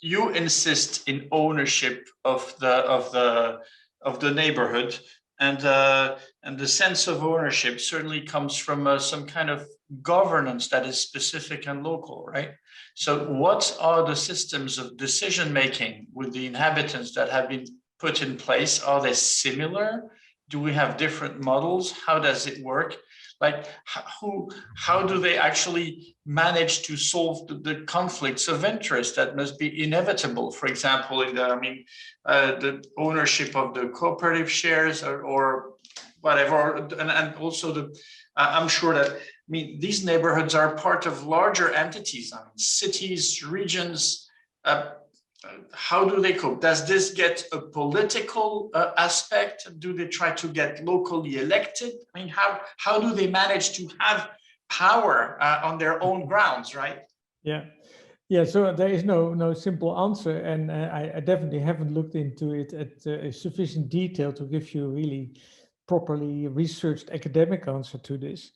you insist in ownership of the neighborhood, and the sense of ownership certainly comes from some kind of governance that is specific and local, right? So what are the systems of decision making with the inhabitants that have been put in place? Are they similar? Do we have different models? How does it work? Like, how do they actually manage to solve the conflicts of interest that must be inevitable? For example, in the ownership of the cooperative shares or whatever, and also I'm sure that, these neighborhoods are part of larger entities, cities, regions. How do they cope? Does this get a political aspect? Do they try to get locally elected? How do they manage to have power on their own grounds, right? Yeah. So there is no simple answer, and I definitely haven't looked into it at sufficient detail to give you a really properly researched academic answer to this.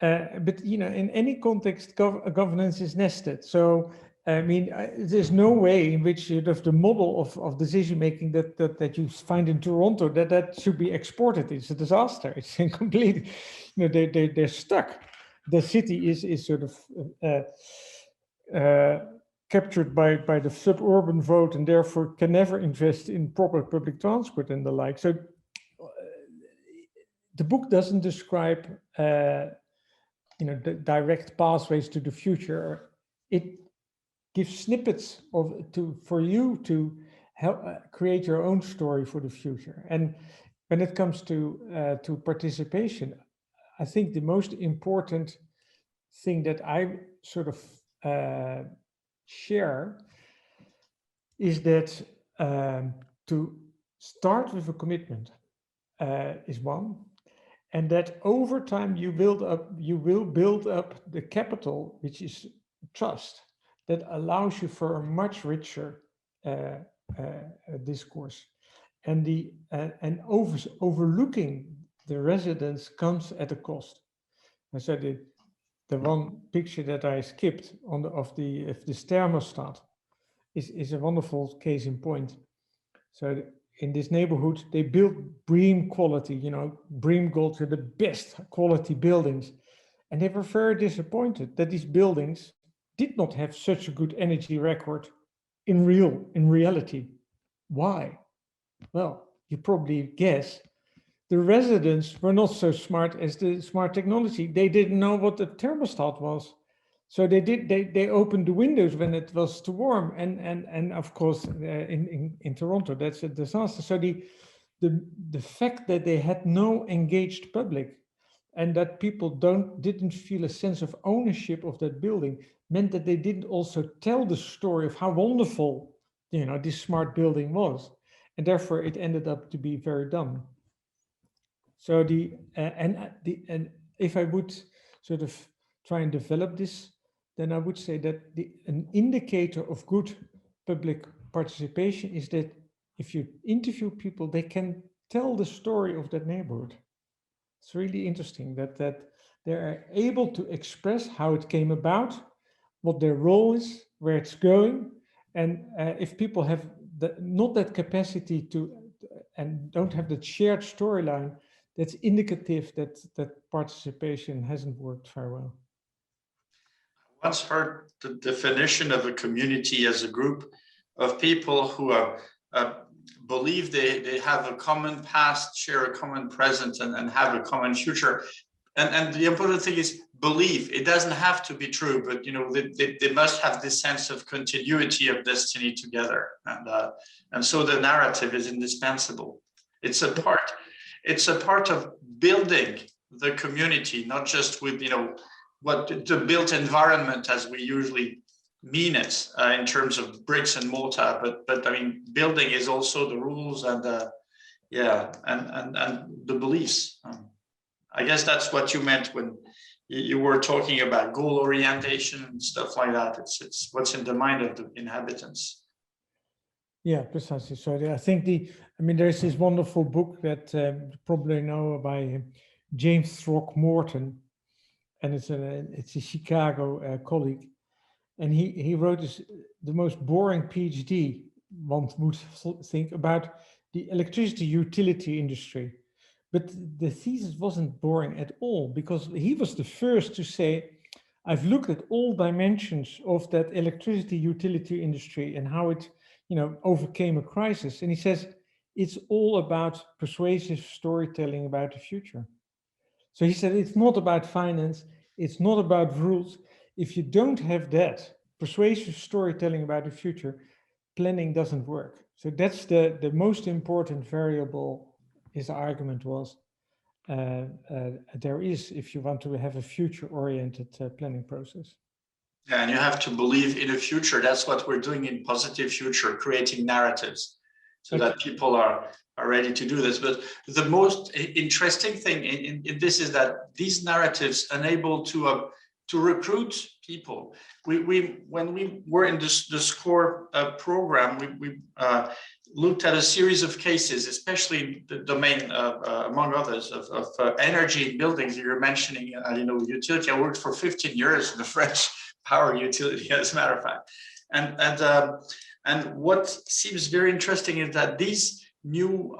But in any context, governance is nested. So there's no way in which the model of decision making that you find in Toronto that should be exported. It's a disaster. It's incomplete. They're stuck. The city is sort of captured by the suburban vote, and therefore can never invest in proper public transport and the like. So the book doesn't describe the direct pathways to the future. It gives snippets for you to help create your own story for the future. And when it comes to participation, I think the most important thing that I sort of share is that to start with a commitment is one. And that over time you will build up the capital, which is trust, that allows you for a much richer discourse. And overlooking the residents comes at a cost. And so the one picture that I skipped of the thermostat is a wonderful case in point. So in this neighborhood, they built BREEAM quality, BREEAM Gold, are the best quality buildings. And they were very disappointed that these buildings did not have such a good energy record in reality. Why? Well, you probably guess. The residents were not so smart as the smart technology. They didn't know what the thermostat was. So they opened the windows when it was too warm, and of course in Toronto that's a disaster. So the fact that they had no engaged public, and that people didn't feel a sense of ownership of that building, meant that they didn't also tell the story of how wonderful, you know, this smart building was, and therefore it ended up to be very dumb. So and if I would sort of try and develop this, then I would say that an indicator of good public participation is that if you interview people, they can tell the story of that neighborhood. It's really interesting that they are able to express how it came about, what their role is, where it's going, and if people have not that capacity to and don't have that shared storyline, that's indicative that participation hasn't worked very well. I once heard the definition of a community as a group of people who believe they have a common past, share a common present, and have a common future. And the important thing is belief. It doesn't have to be true, but you know they must have this sense of continuity of destiny together, and so the narrative is indispensable. It's a part of building the community, not just with what the built environment as we usually mean it in terms of bricks and mortar, but I mean building is also the rules and and the beliefs. I guess that's what you meant when you were talking about goal orientation and stuff like that. It's what's in the mind of the inhabitants. Yeah, precisely. So I think there's this wonderful book that you probably know by James Throckmorton, and it's a Chicago colleague, and he wrote the most boring PhD one would think about the electricity utility industry, but the thesis wasn't boring at all, because he was the first to say, I've looked at all dimensions of that electricity utility industry and how it overcame a crisis, and he says it's all about persuasive storytelling about the future. So he said it's not about finance, it's not about rules. If you don't have that persuasive storytelling about the future, planning doesn't work. So that's the most important variable, his argument was, there is, if you want to have a future-oriented planning process. Yeah, and you have to believe in a future. That's what we're doing in Positive Future, creating narratives so that people are ready to do this. But the most interesting thing in this is that these narratives enable to recruit people. When we were in the SCORE program, we looked at a series of cases, especially the domain, among others, of energy in buildings. You're mentioning, utility. I worked for 15 years in the French power utility, as a matter of fact. And what seems very interesting is that these new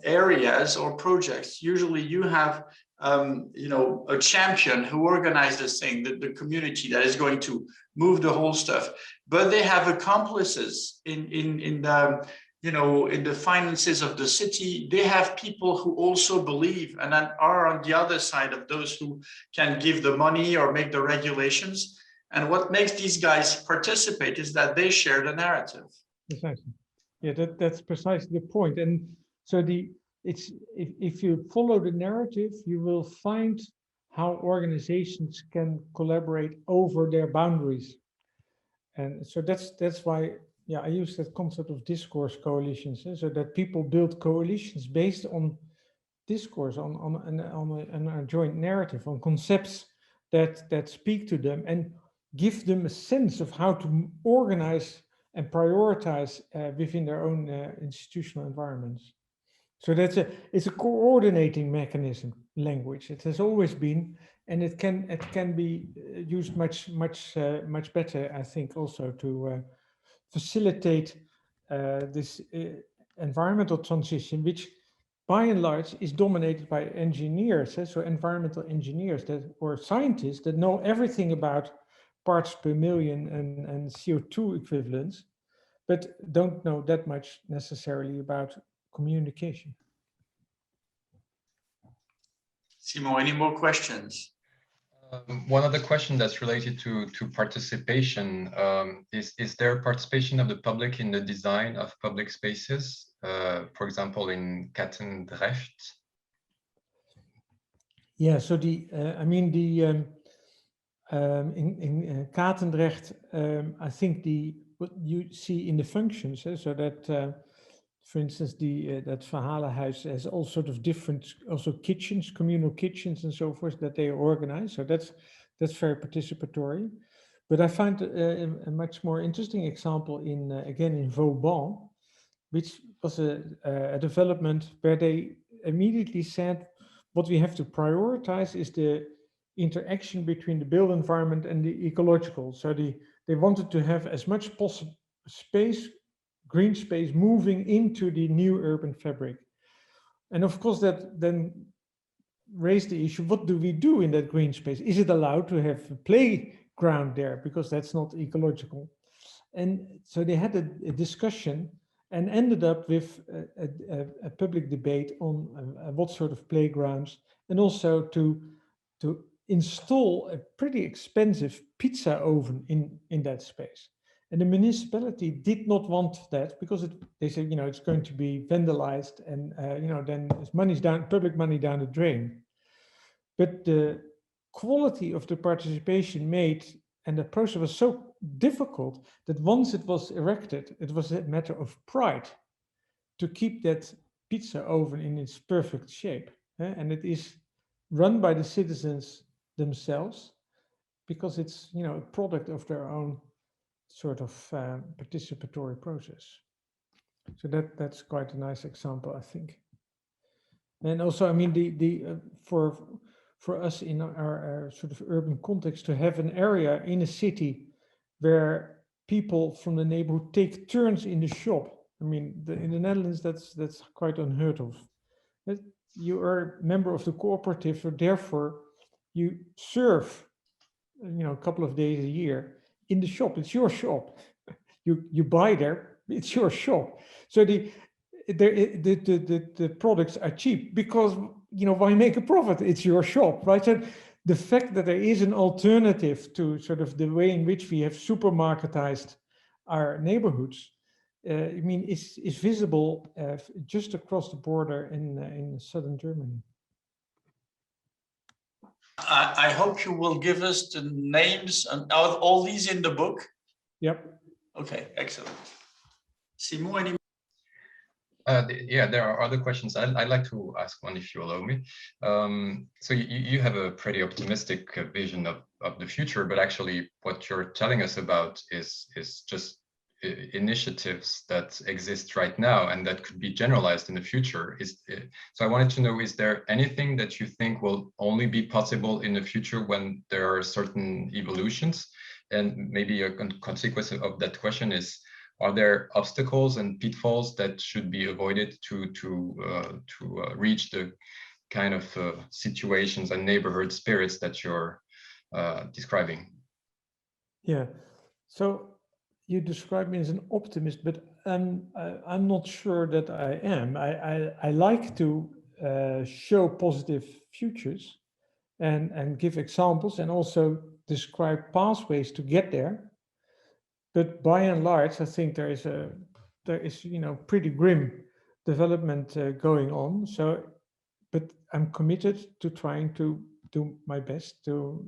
areas or projects, usually you have a champion who organizes this thing, the community that is going to move the whole stuff, but they have accomplices in the finances of the city. They have people who also believe and then are on the other side of those who can give the money or make the regulations. And what makes these guys participate is that they share the narrative. Precisely. Yeah, that's precisely the point. And so if you follow the narrative, you will find how organizations can collaborate over their boundaries. And so that's why, I use that concept of discourse coalitions, so that people build coalitions based on discourse, on a joint narrative, on concepts that speak to them and give them a sense of how to organize and prioritize within their own institutional environments. So it's a coordinating mechanism, language. It has always been, and it can be used much better, I think, also to facilitate this environmental transition, which by and large is dominated by engineers, so environmental engineers or scientists that know everything about parts per million and CO2 equivalents, but don't know that much necessarily about communication. Simon, any more questions? One other question that's related to participation is there participation of the public in the design of public spaces, for example, in Katendrecht? Yeah, so I mean, in Katendrecht, I think what you see in the functions, so that, for instance, that Verhalenhuis has all sort of different, also kitchens, communal kitchens and so forth that they organize. So that's very participatory. But I find a much more interesting example again in Vauban, which was a development where they immediately said, what we have to prioritize is the interaction between the built environment and the ecological. So they wanted to have as much possible space, green space, moving into the new urban fabric. And of course that then raised the issue, what do we do in that green space? Is it allowed to have a playground there? Because that's not ecological. And so they had a discussion and ended up with a public debate on what sort of playgrounds, and also to install a pretty expensive pizza oven in that space. And the municipality did not want that because they said, it's going to be vandalized, and then money's public money down the drain. But the quality of the participation made, and the process was so difficult that once it was erected, it was a matter of pride to keep that pizza oven in its perfect shape. And it is run by the citizens themselves because it's, a product of their own sort of participatory process. So that's quite a nice example, I think. And also, I mean, for us in our sort of urban context, to have an area in a city where people from the neighborhood take turns in the shop. I mean, in the Netherlands, that's quite unheard of. That you are a member of the cooperative, so therefore you serve, a couple of days a year in the shop. It's your shop. You buy there. It's your shop. So the products are cheap because, why make a profit? It's your shop, right? So the fact that there is an alternative to sort of the way in which we have supermarketized our neighborhoods, I mean, is visible just across the border in southern Germany. I hope you will give us the names and all these in the book. Yep. Okay, excellent. Simon, any? Yeah, there are other questions. I'd like to ask one if you allow me. So you have a pretty optimistic vision of the future, but actually what you're telling us about is just initiatives that exist right now and that could be generalized in the future. So I wanted to know, is there anything that you think will only be possible in the future when there are certain evolutions? And maybe a consequence of that question is, are there obstacles and pitfalls that should be avoided to reach the kind of situations and neighborhood spirits that you're describing? Yeah, so you describe me as an optimist, but I'm not sure that I am. I like to show positive futures and give examples and also describe pathways to get there. But by and large, I think there is pretty grim development going on. So, but I'm committed to trying to do my best to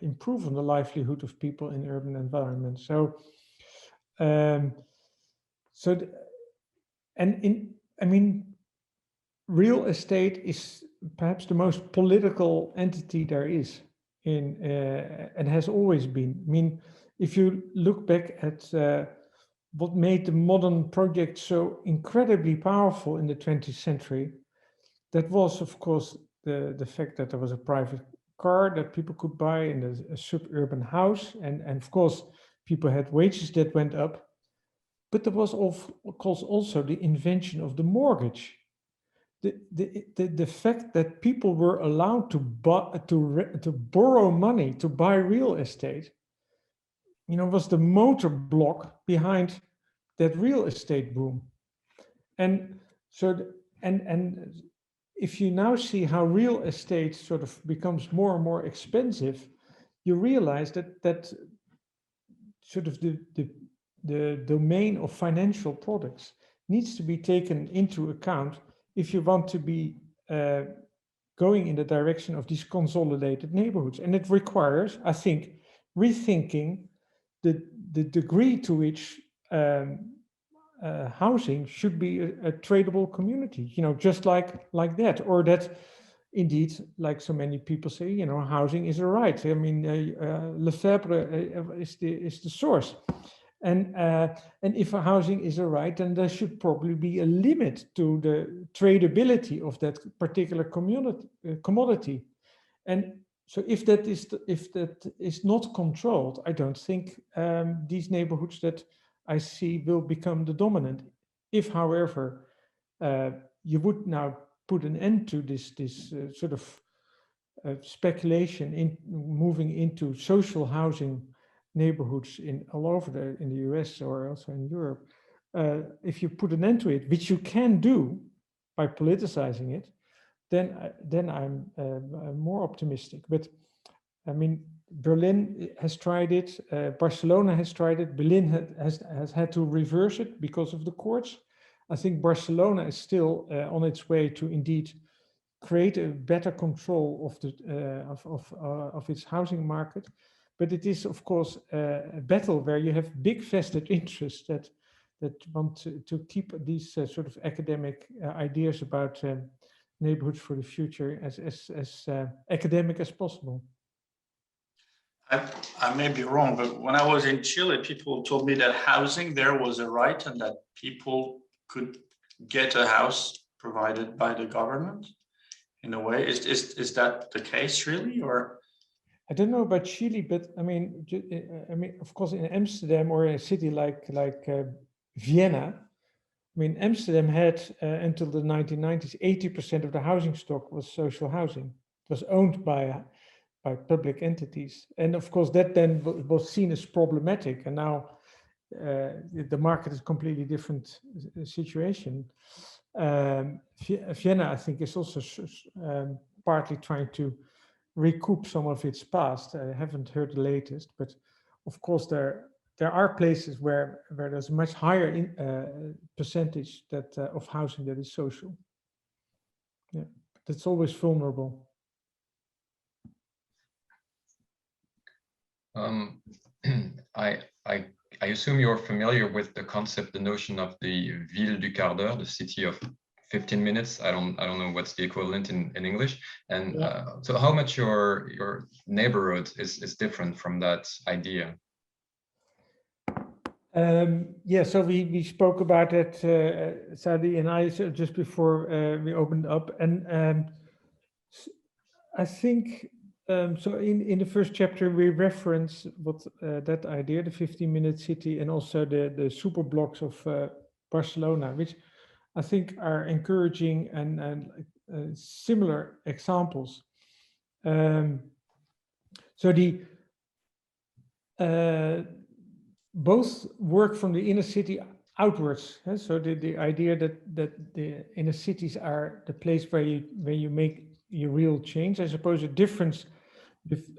improve on the livelihood of people in urban environments. So, I mean, real estate is perhaps the most political entity there is and has always been. I mean, if you look back at what made the modern project so incredibly powerful in the 20th century, that was, of course, the fact that there was a private car that people could buy in a suburban house. And of course, people had wages that went up. But there was, of course, also the invention of the mortgage. The fact that people were allowed to borrow money to buy real estate, was the motor block behind that real estate boom. And so, and if you now see how real estate sort of becomes more and more expensive, you realize that sort of the domain of financial products needs to be taken into account if you want to be going in the direction of these consolidated neighborhoods. And it requires, I think, rethinking the degree to which housing should be a tradable community, just like that, or that indeed, like so many people say, housing is a right. I mean, Lefebvre is the source. And if a housing is a right, then there should probably be a limit to the tradability of that particular commodity. And so if that is not controlled, I don't think these neighborhoods that I see will become the dominant. If, however, you would now put an end to this sort of speculation in moving into social housing neighborhoods all over in the US or also in Europe, if you put an end to it, which you can do by politicizing it, then I'm more optimistic. But I mean, Berlin has tried it, Barcelona has tried it, Berlin has had to reverse it because of the courts. I think Barcelona is still on its way to indeed create a better control of its housing market. But it is, of course, a battle where you have big vested interests that want to keep these sort of academic ideas about neighborhoods for the future as academic as possible. I may be wrong, but when I was in Chile, people told me that housing there was a right and that people could get a house provided by the government in a way. Is that the case really, or? I don't know about Chile, but I mean, of course, in Amsterdam or a city like Vienna, I mean, Amsterdam had until the 1990s, 80% of the housing stock was social housing. It was owned by public entities, and of course, that then was seen as problematic. And now the market is a completely different situation. Vienna, I think, is also partly trying to recoup some of its past. I haven't heard the latest, but of course there are places where there's a much higher percentage of housing that is social. Yeah, that's always vulnerable. I assume you're familiar with the concept, the notion of the ville du quart d'heure, the city of 15 minutes. I don't know what's the equivalent in English. And so how much your neighborhood is different from that idea? Yeah, so we spoke about it, Sadi and I, just before we opened up. And I think, so in the first chapter, we reference what that idea, the 15-minute city, and also the super blocks of Barcelona, which I think are encouraging and similar examples. So both work from the inner city outwards. So the idea that the inner cities are the place where you make your real change. I suppose a difference with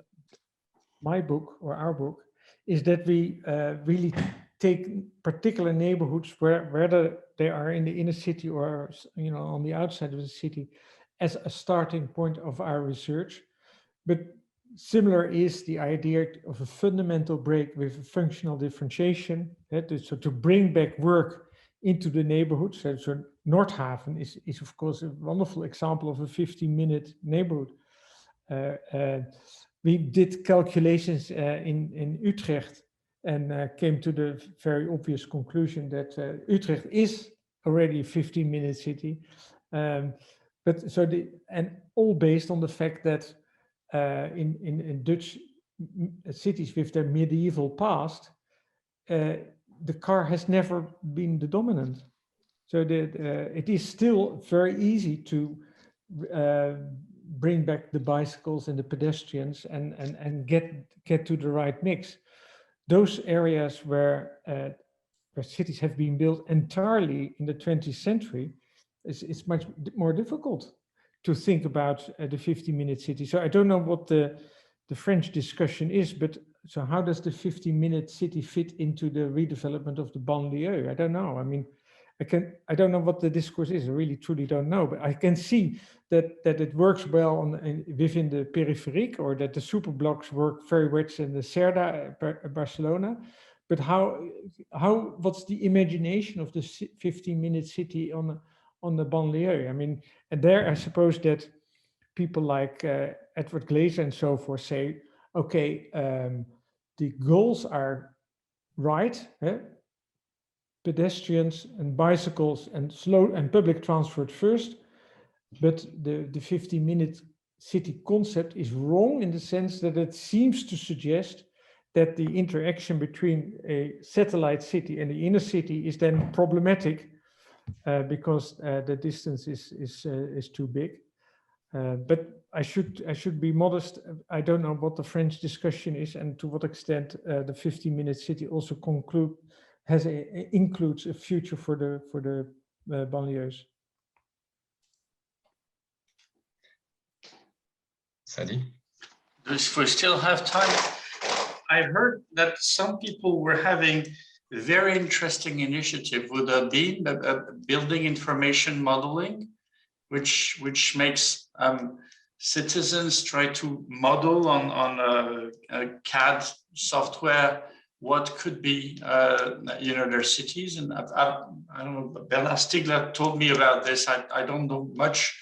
my book or our book is that we really take particular neighborhoods, whether they are in the inner city or on the outside of the city, as a starting point of our research. But similar is the idea of a fundamental break with functional differentiation. So to bring back work into the neighborhood. So Nordhaven is of course a wonderful example of a 15-minute neighborhood. We did calculations in Utrecht and came to the very obvious conclusion that Utrecht is already a 15-minute city. But so and all based on the fact that in Dutch cities with their medieval past, the car has never been the dominant. So that it is still very easy to bring back the bicycles and the pedestrians and get to the right mix. Those areas where cities have been built entirely in the 20th century, it's much more difficult to think about the 15-minute city. So I don't know what the the French discussion is, but so how does the 15-minute city fit into the redevelopment of the banlieue? I don't know. I mean, I don't know what the discourse is. I really truly don't know, but I can see that it works well within the peripheric, or that the super blocks work very much in the Cerda, Barcelona. But what's the imagination of the 15-minute city on the banlieue? I mean, and there I suppose that people like Edward Glaser and so forth say, okay, the goals are right, pedestrians and bicycles and slow and public transport first, but the 15-minute city concept is wrong in the sense that it seems to suggest that the interaction between a satellite city and the inner city is then problematic because the distance is too big. But I should be modest. I don't know what the French discussion is and to what extent the 15-minute city also includes a future for the banlieues. Sadi? We still have time. I heard that some people were having a very interesting initiative with building information modeling, which makes citizens try to model on a CAD software what could be their cities. And I don't know, Bernard Stiegler told me about this. I don't know much,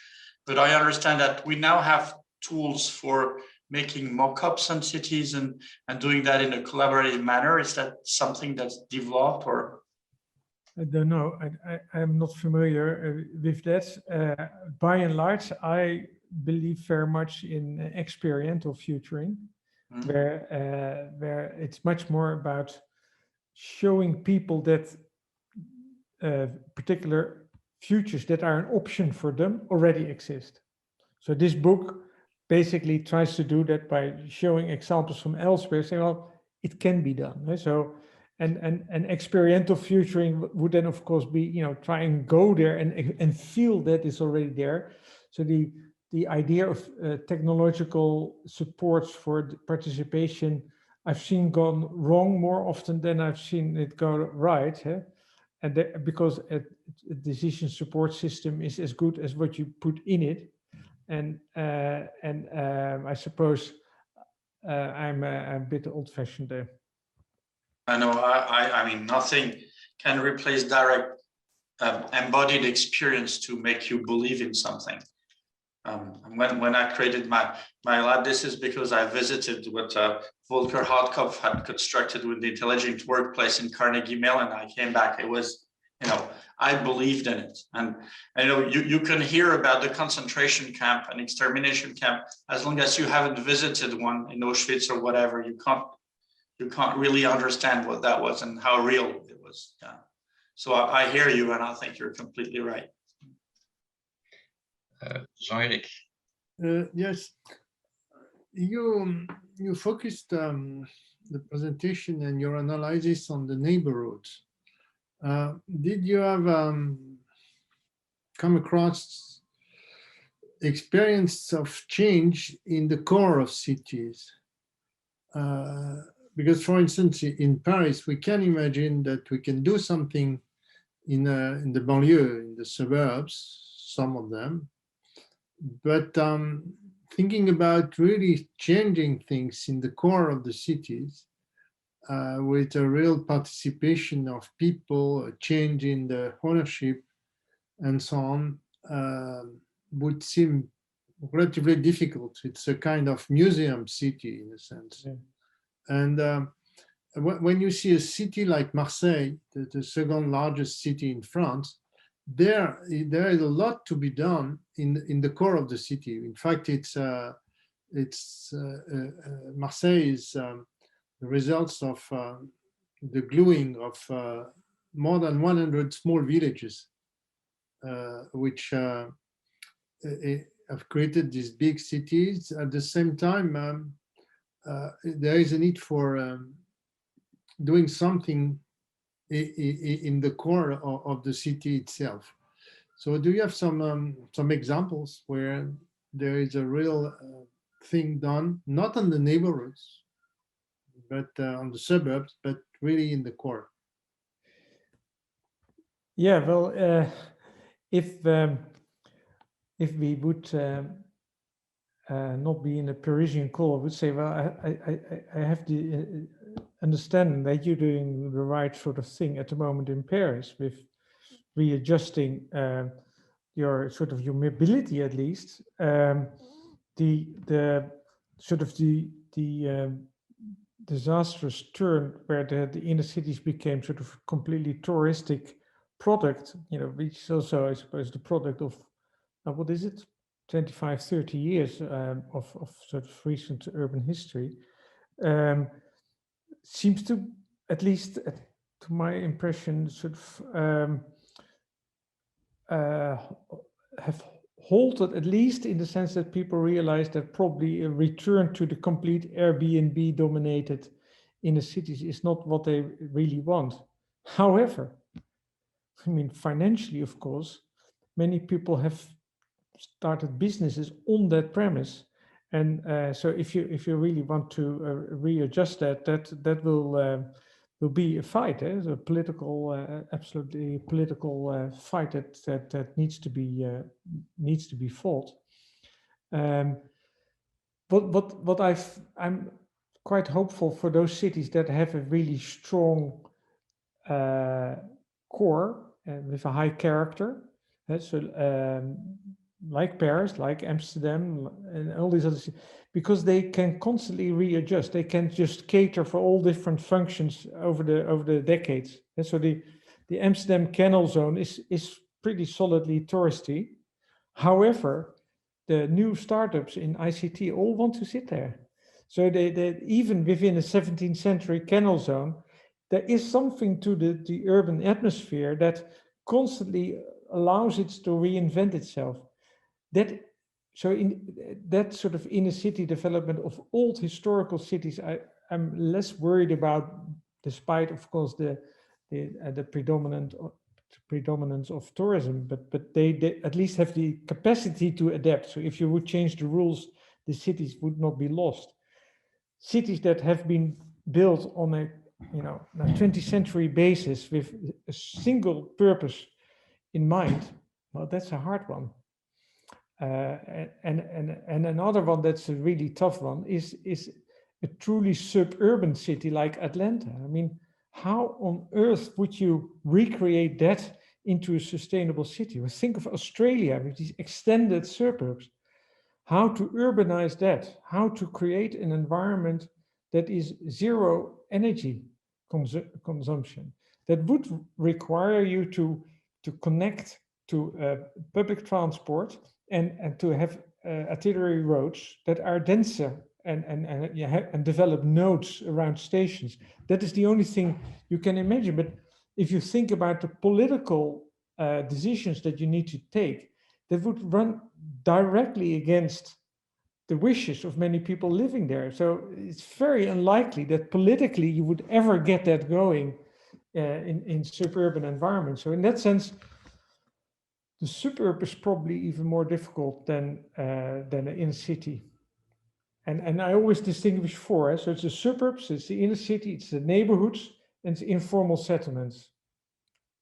but I understand that we now have tools for making mock-ups on cities and doing that in a collaborative manner. Is that something that's developed, or? I don't know. I'm not familiar with that. By and large, I believe very much in experiential futuring, where it's much more about showing people that particular futures that are an option for them already exist. So this book basically tries to do that by showing examples from elsewhere, saying, well, it can be done. So, and experiential futuring would then, of course, be, try and go there and feel that it's already there. So the idea of technological supports for the participation, I've seen gone wrong more often than I've seen it go right. And because a decision support system is as good as what you put in it. And I suppose I'm a bit old-fashioned there. I know. I mean, nothing can replace direct embodied experience to make you believe in something. When I created my lab, this is because I visited what Volker Hartkopf had constructed with the intelligent workplace in Carnegie Mellon, and I came back. It was, I believed in it. And you can hear about the concentration camp and extermination camp as long as you haven't visited one in Auschwitz or whatever. You can't really understand what that was and how real it was. Yeah. So I hear you, and I think you're completely right. Jean-Eric. Yes, you focused the presentation and your analysis on the neighborhoods. Did you have come across experience of change in the core of cities? Because, for instance, in Paris, we can imagine that we can do something in the banlieue, in the suburbs, some of them. But thinking about really changing things in the core of the cities with a real participation of people, a change in the ownership and so on, would seem relatively difficult. It's a kind of museum city in a sense. Yeah. And when you see a city like Marseille, the second largest city in France, there is a lot to be done in the core of the city. In fact, Marseille is the results of the gluing of more than 100 small villages, which have created these big cities. At the same time, there is a need for doing something in the core of the city itself. So do you have some examples where there is a real thing done, not on the neighborhoods, but on the suburbs, but really in the core? Yeah, well, if we would not be in a Parisian call, I would say, well, I have the understanding that you're doing the right sort of thing at the moment in Paris with readjusting your sort of your mobility, at least. The sort of the disastrous turn where the inner cities became sort of completely touristic product, which is also, I suppose, the product of what is it, 25, 30 years of sort of recent urban history, seems to, at least to my impression, sort of have halted, at least in the sense that people realize that probably a return to the complete Airbnb dominated inner cities is not what they really want. However, I mean, financially, of course, many people have started businesses on that premise. And so if you really want to readjust that will be a fight, a political, absolutely political fight that needs to be fought. What I'm quite hopeful for those cities that have a really strong core with a high character. So like Paris, like Amsterdam, and all these other cities, because they can constantly readjust. They can just cater for all different functions over the decades. And so the Amsterdam Canal Zone is pretty solidly touristy. However, the new startups in ICT all want to sit there. So they even within a 17th century canal zone, there is something to the urban atmosphere that constantly allows it to reinvent itself. So in that sort of inner city development of old historical cities, I'm less worried about, despite of course the predominance of tourism, but they at least have the capacity to adapt. So if you would change the rules, the cities would not be lost. Cities that have been built on a 20th century basis with a single purpose in mind, well, that's a hard one. And another one that's a really tough one is a truly suburban city like Atlanta. I mean, how on earth would you recreate that into a sustainable city? Well, think of Australia with these extended suburbs. How to urbanize that? How to create an environment that is zero energy consumption? That would require you to connect to public transport and to have arterial roads that are denser and develop nodes around stations. That is the only thing you can imagine. But if you think about the political decisions that you need to take, that would run directly against the wishes of many people living there. So it's very unlikely that politically you would ever get that going in suburban environments. So in that sense, the suburb is probably even more difficult than the inner city. And I always distinguish four. So it's the suburbs, it's the inner city, it's the neighborhoods, and it's informal settlements.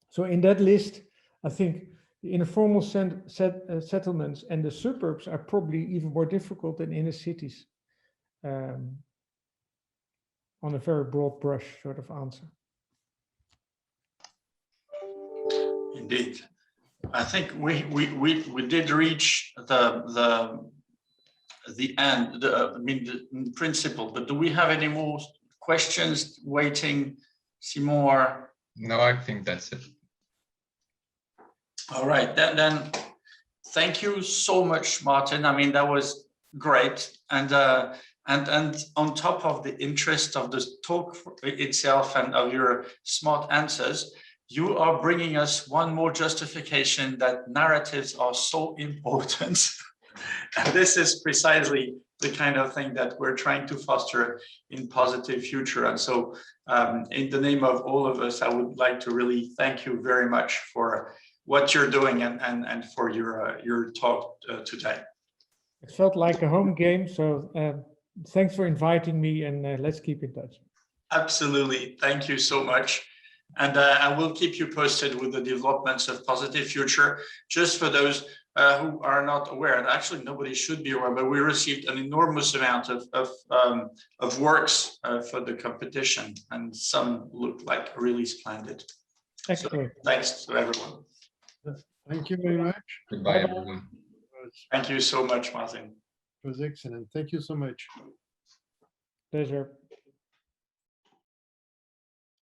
So in that list, I think the informal settlements and the suburbs are probably even more difficult than inner cities, on a very broad brush sort of answer. Indeed. I think we did reach the end, the principle, but do we have any more questions waiting? See more? No, I think that's it. All right, then thank you so much, Martin. I mean, that was great. And on top of the interest of the talk itself and of your smart answers, you are bringing us one more justification that narratives are so important. And this is precisely the kind of thing that we're trying to foster in Positive Future. And so in the name of all of us, I would like to really thank you very much for what you're doing and for your talk today. It felt like a home game, so thanks for inviting me, and let's keep in touch. Absolutely. Thank you so much. And I will keep you posted with the developments of Positive Future. Just for those who are not aware, and actually nobody should be aware, but we received an enormous amount of works for the competition, and some look like really splendid. Excellent. So, thanks to everyone. Thank you very much. Goodbye, everyone. Thank you so much, Martin. It was excellent. Thank you so much. Pleasure.